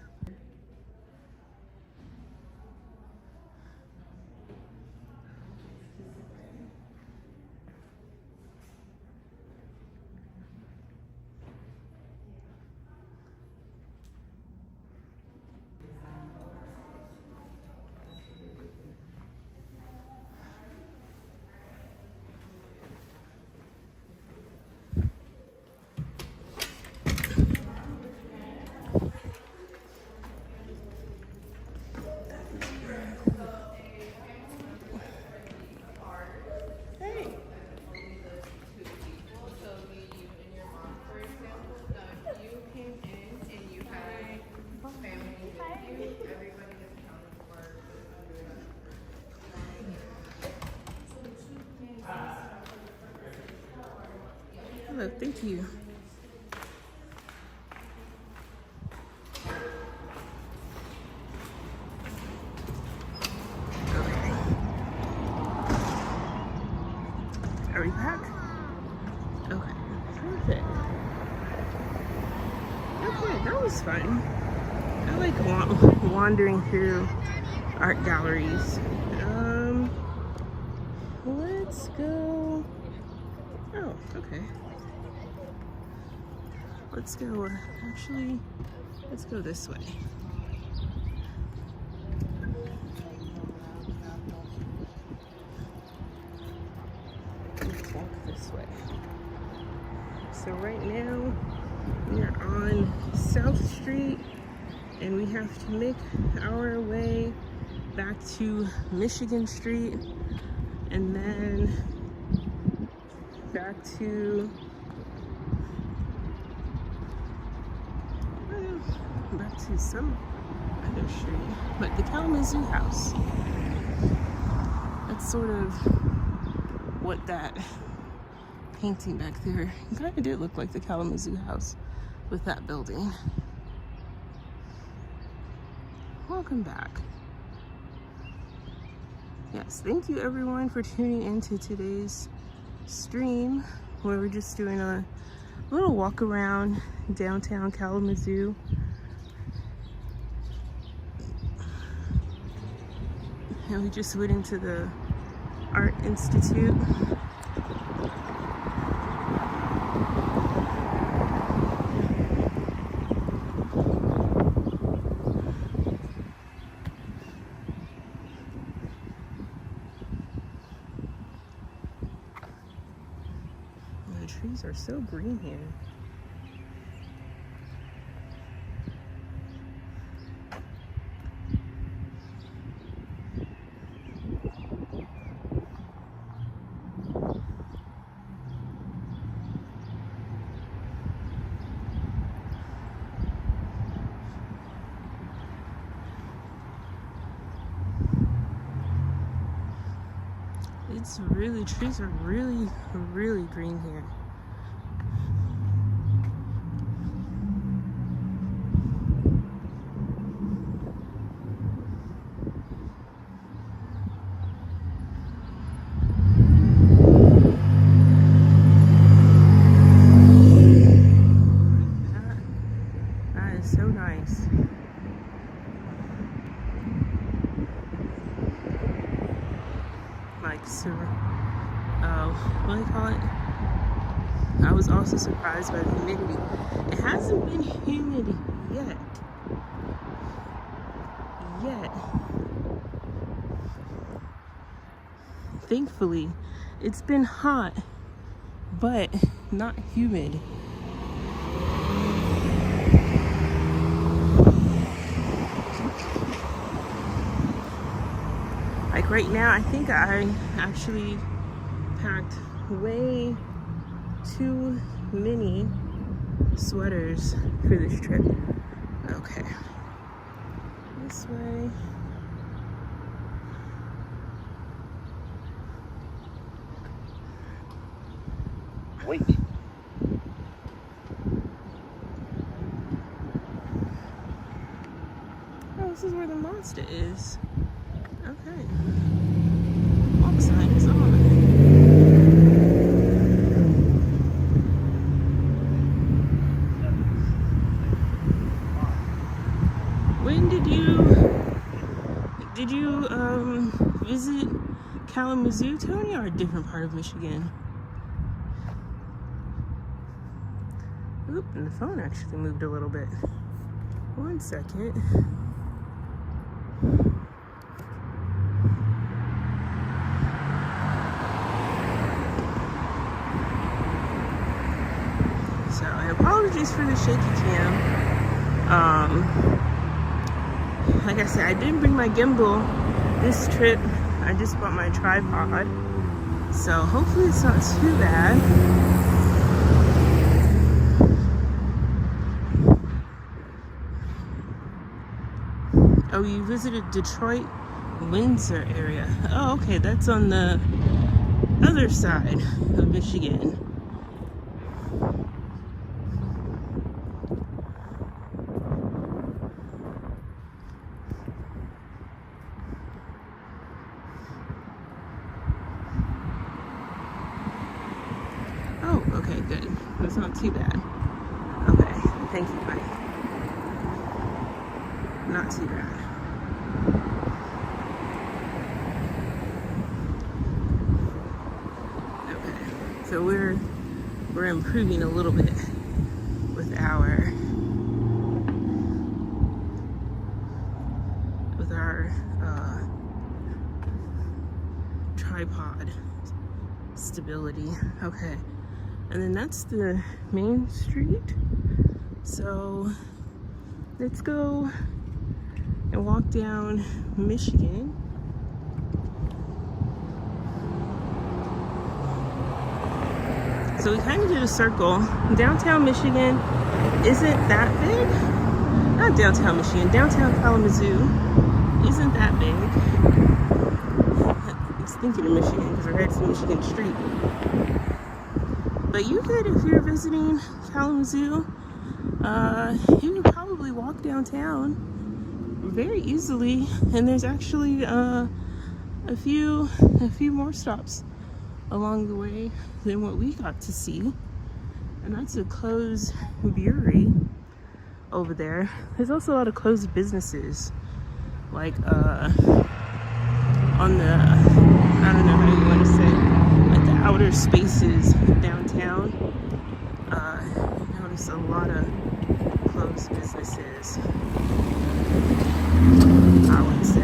hello, thank you. Okay. Are we back? Okay, perfect. Okay, that was fun. I like wandering through art galleries. Let's go. Oh, okay. Let's go, actually, let's go this way. Let's walk this way. So right now, we are on South Street, and we have to make our way back to Michigan Street, and then back to back to some other street, but the Kalamazoo house. That's sort of what that painting back there kind of did look like, the Kalamazoo house with that building. Welcome back. Yes, thank you everyone for tuning into today's stream where we're just doing a little walk around downtown Kalamazoo. And we just went into the Art Institute. The trees are so green here. It's really, trees are really, really green here. That is so nice. Like, what do they call it? I was also surprised by the humidity. It hasn't been humid yet. Thankfully, it's been hot, but not humid. Like right now, I think I actually packed way too many sweaters for this trip. Okay, this way. Wait. Oh, this is where the Mazda is. Okay. Walk sign is on. When did you visit Kalamazoo, Tony, or a different part of Michigan? Oop, and the phone actually moved a little bit. 1 second. So, apologies for the shaky cam. Like I said, I didn't bring my gimbal this trip. I just bought my tripod. So, hopefully it's not too bad. Oh, you visited Detroit, Windsor area. Oh, okay, that's on the other side of Michigan. Oh, okay, good. That's not too bad. Okay, thank you, buddy. Not too bad. Okay, so we're improving a little bit with our tripod stability. Okay, and then that's the main street. So let's go and walk down Michigan. So we kind of did a circle. Downtown Michigan isn't that big, not downtown Michigan, downtown Kalamazoo isn't that big. I was thinking of Michigan because right next to Michigan Street. But you could, if you're visiting Kalamazoo, you could probably walk downtown very easily, and there's actually a few more stops along the way than what we got to see, and that's a closed brewery over there. There's also a lot of closed businesses, like on the, I don't know how you want to say, like the outer spaces downtown. You notice a lot of closed businesses, I would say.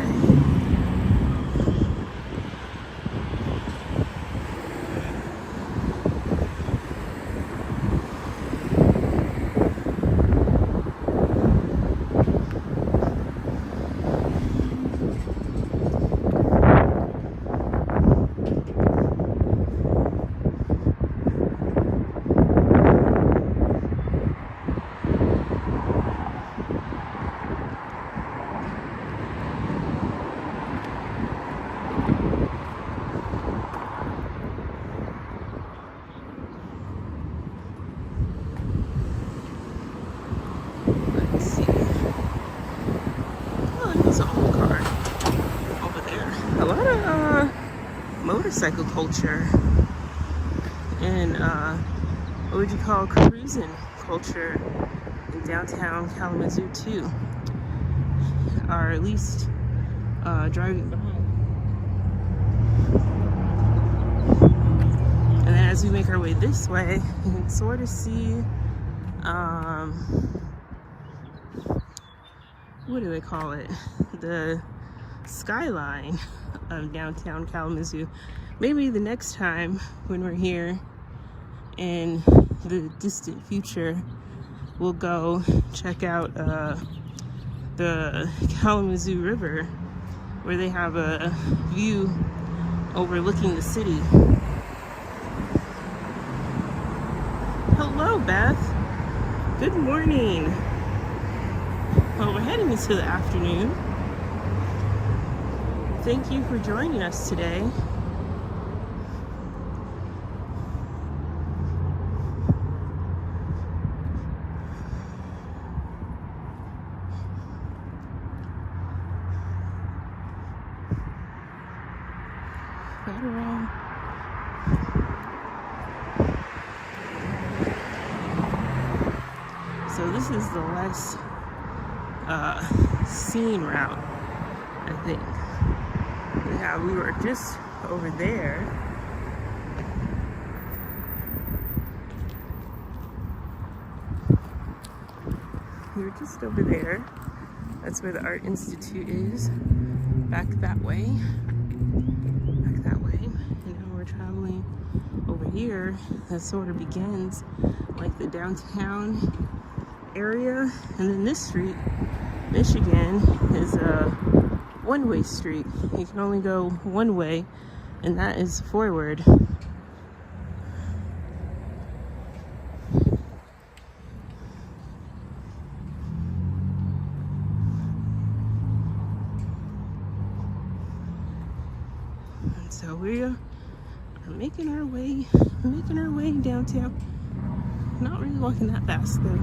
Let's see. Oh, there's an old car over there. A lot of motorcycle culture and what would you call cruising culture in downtown Kalamazoo too, or at least driving by. And then as we make our way this way, you can sort of see what do they call it? The skyline of downtown Kalamazoo. Maybe the next time when we're here in the distant future, we'll go check out the Kalamazoo River, where they have a view overlooking the city. Hello, Beth. Good morning. Well, we're heading into the afternoon. Thank you for joining us today. So this is the less scene route, I think. Yeah, we were just over there. We were just over there. That's where the Art Institute is. Back that way. Back that way. And now we're traveling over here. That sort of begins like the downtown area. And then this street, Michigan, is a one-way street. You can only go one way, and that is forward. And so we are making our way downtown. Not really walking that fast though.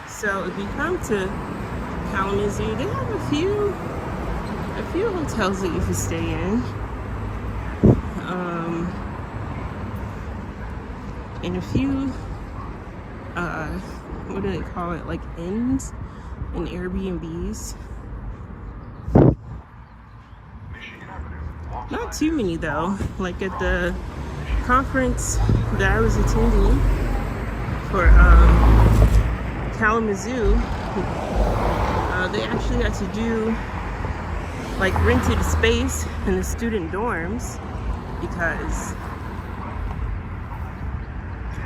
So if you come to Kalamazoo, they have a few hotels that you can stay in, and a few what do they call it, like inns and Airbnbs. Not too many though. Like at the conference that I was attending for Kalamazoo, they actually had to do like rented space in the student dorms because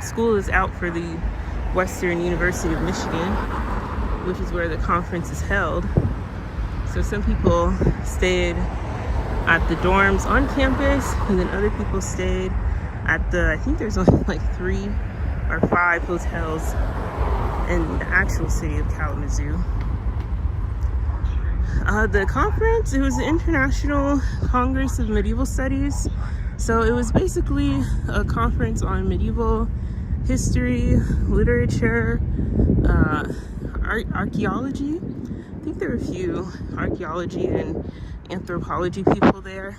school is out for the Western University of Michigan, which is where the conference is held. So some people stayed at the dorms on campus, and then other people stayed at the, I think there's only like 3 or 5 hotels in the actual city of Kalamazoo. The conference, it was the International Congress of Medieval Studies. So it was basically a conference on medieval history, literature, archaeology. I think there were a few archaeology and anthropology people there.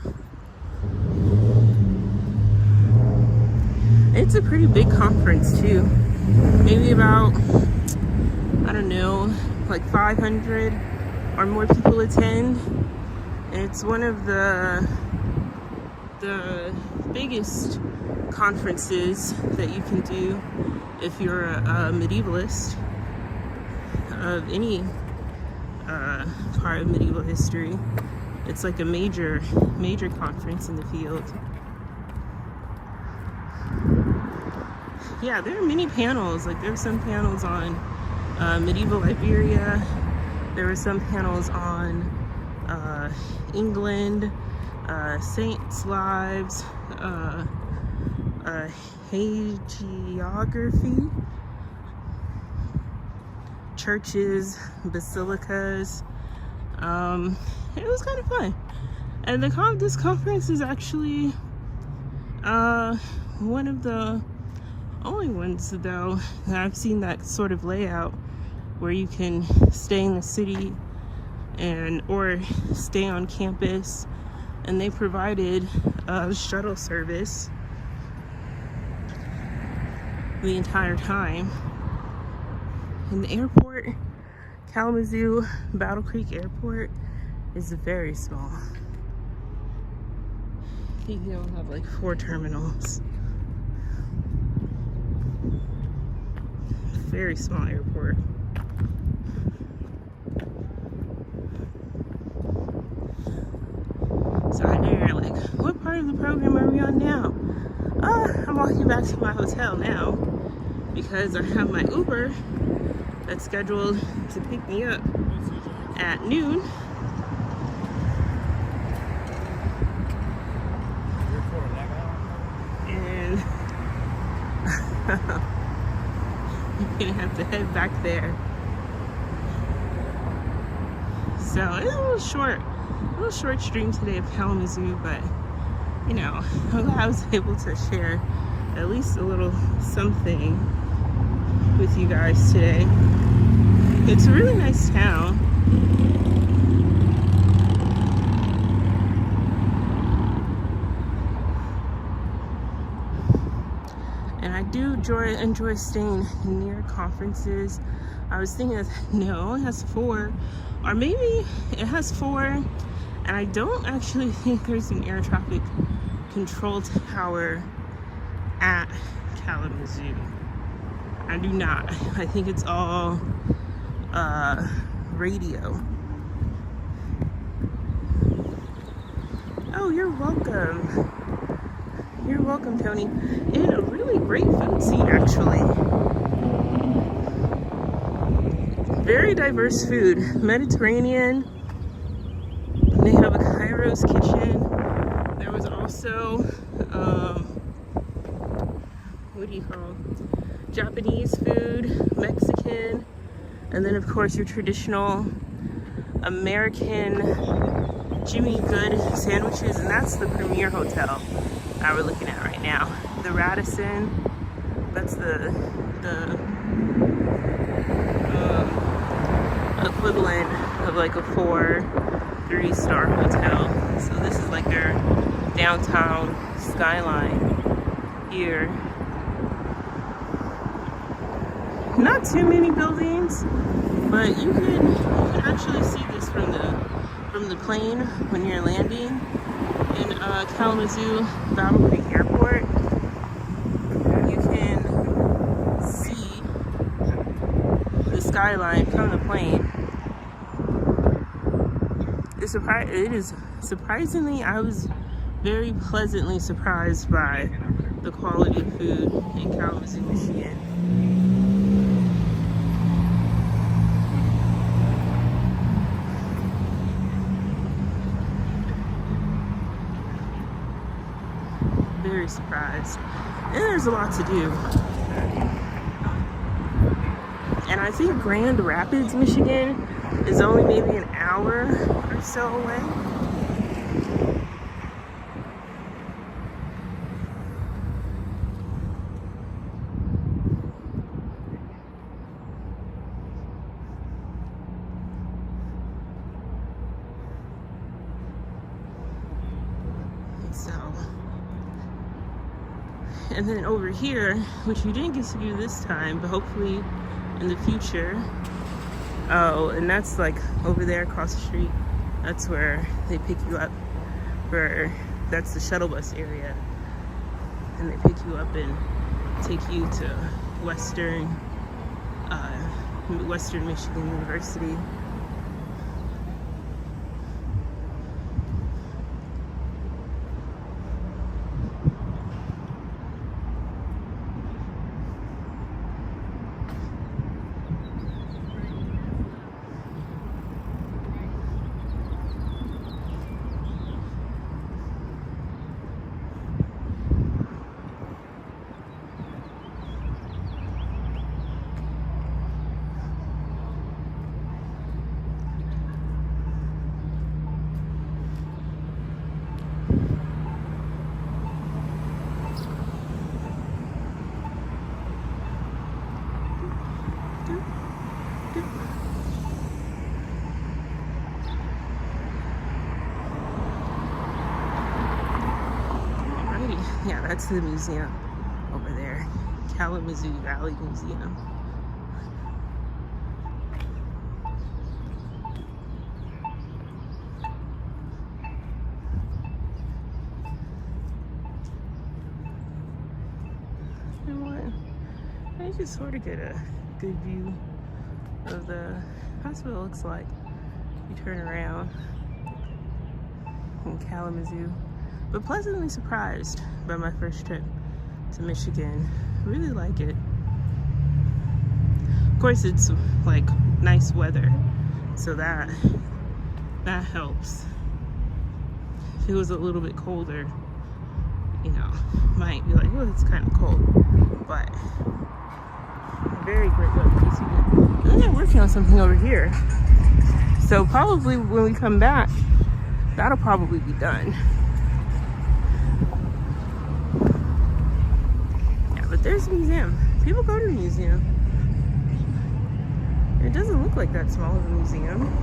It's a pretty big conference too. Maybe about, I don't know, like 500 or more people attend. It's one of the biggest conferences that you can do if you're a medievalist of any part of medieval history. It's like a major conference in the field. Yeah, there are many panels. Like there were some panels on medieval Iberia. There were some panels on England, saints' lives, hagiography, churches, basilicas. It was kind of fun. And this conference is actually one of the only ones, though, that I've seen that sort of layout where you can stay in the city or stay on campus, and they provided a shuttle service the entire time. And the airport, Kalamazoo Battle Creek Airport, is very small. I think they'll have like 4 terminals. Very small airport. So I know you're like, what part of the program are we on now? I'm walking back to my hotel now because I have my Uber that's scheduled to pick me up at noon. And I'm gonna have to head back there. So it's a little short stream today of Kalamazoo, but you know, I'm glad I was able to share at least a little something with you guys today. It's a really nice town. And I do enjoy staying near conferences. I was thinking, no, it only has 4, or maybe it has 4, and I don't actually think there's an air traffic control tower at Kalamazoo. I do not. I think it's all radio. Oh, you're welcome. You're welcome, Tony. And a really great food scene, actually. Very diverse food. Mediterranean. They have a Kairos kitchen. There was also, what do you call it? Japanese food, Mexican, and then of course your traditional American Jimmy Good sandwiches, and that's the Premier Hotel that we're looking at right now. The Radisson, that's the equivalent of like a 4-3-star hotel. So this is like their downtown skyline here. Not too many buildings, but you can actually see this from the plane when you're landing in Kalamazoo Battle Creek Airport. You can see the skyline from the plane. it is surprisingly, I was very pleasantly surprised by the quality of food in Kalamazoo, Michigan. Very surprised. And there's a lot to do. And I think Grand Rapids, Michigan is only maybe an hour or so away. And then over here, which we didn't get to do this time, but hopefully in the future. Oh, and that's like over there across the street. That's where they pick you up that's the shuttle bus area. And they pick you up and take you to Western Michigan University. Yeah, that's the museum over there, Kalamazoo Valley Museum. And what? I just sort of get a good view of the hospital. Looks like you turn around in Kalamazoo. But pleasantly surprised by my first trip to Michigan. Really like it. Of course, it's like nice weather, so that helps. If it was a little bit colder, you know, might be like, well, it's kind of cold, but very great weather this weekend. And then they're working on something over here, so probably when we come back, that'll probably be done. But there's a museum. People go to the museum. It doesn't look like that small of a museum.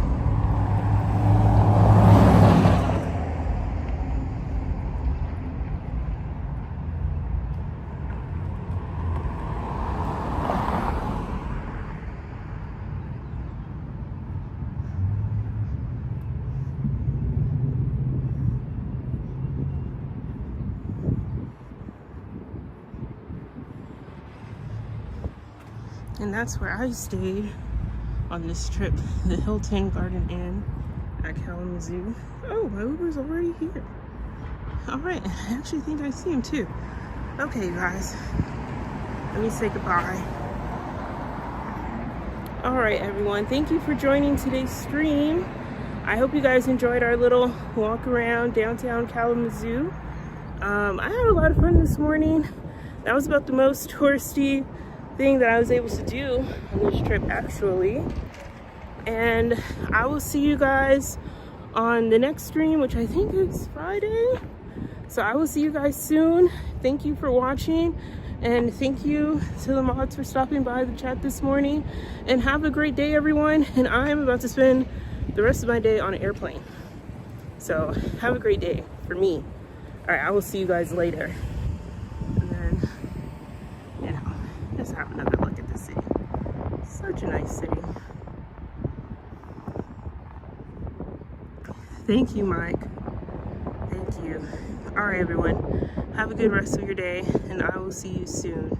And that's where I stayed on this trip, the Hilton Garden Inn at Kalamazoo. Oh, my Uber's already here. All right, I actually think I see him too. Okay, guys, let me say goodbye. All right, everyone, thank you for joining today's stream. I hope you guys enjoyed our little walk around downtown Kalamazoo. I had a lot of fun this morning. That was about the most touristy thing that I was able to do on this trip, actually. And I will see you guys on the next stream, which I think is Friday. So I will see you guys soon. Thank you for watching, and thank you to the mods for stopping by the chat this morning. And have a great day, everyone. And I'm about to spend the rest of my day on an airplane, so have a great day for me. All right, I will see you guys later. And then, you know, just have another look at the city. Such a nice city. Thank you, Mike. Thank you. All right, everyone. Have a good rest of your day, and I will see you soon.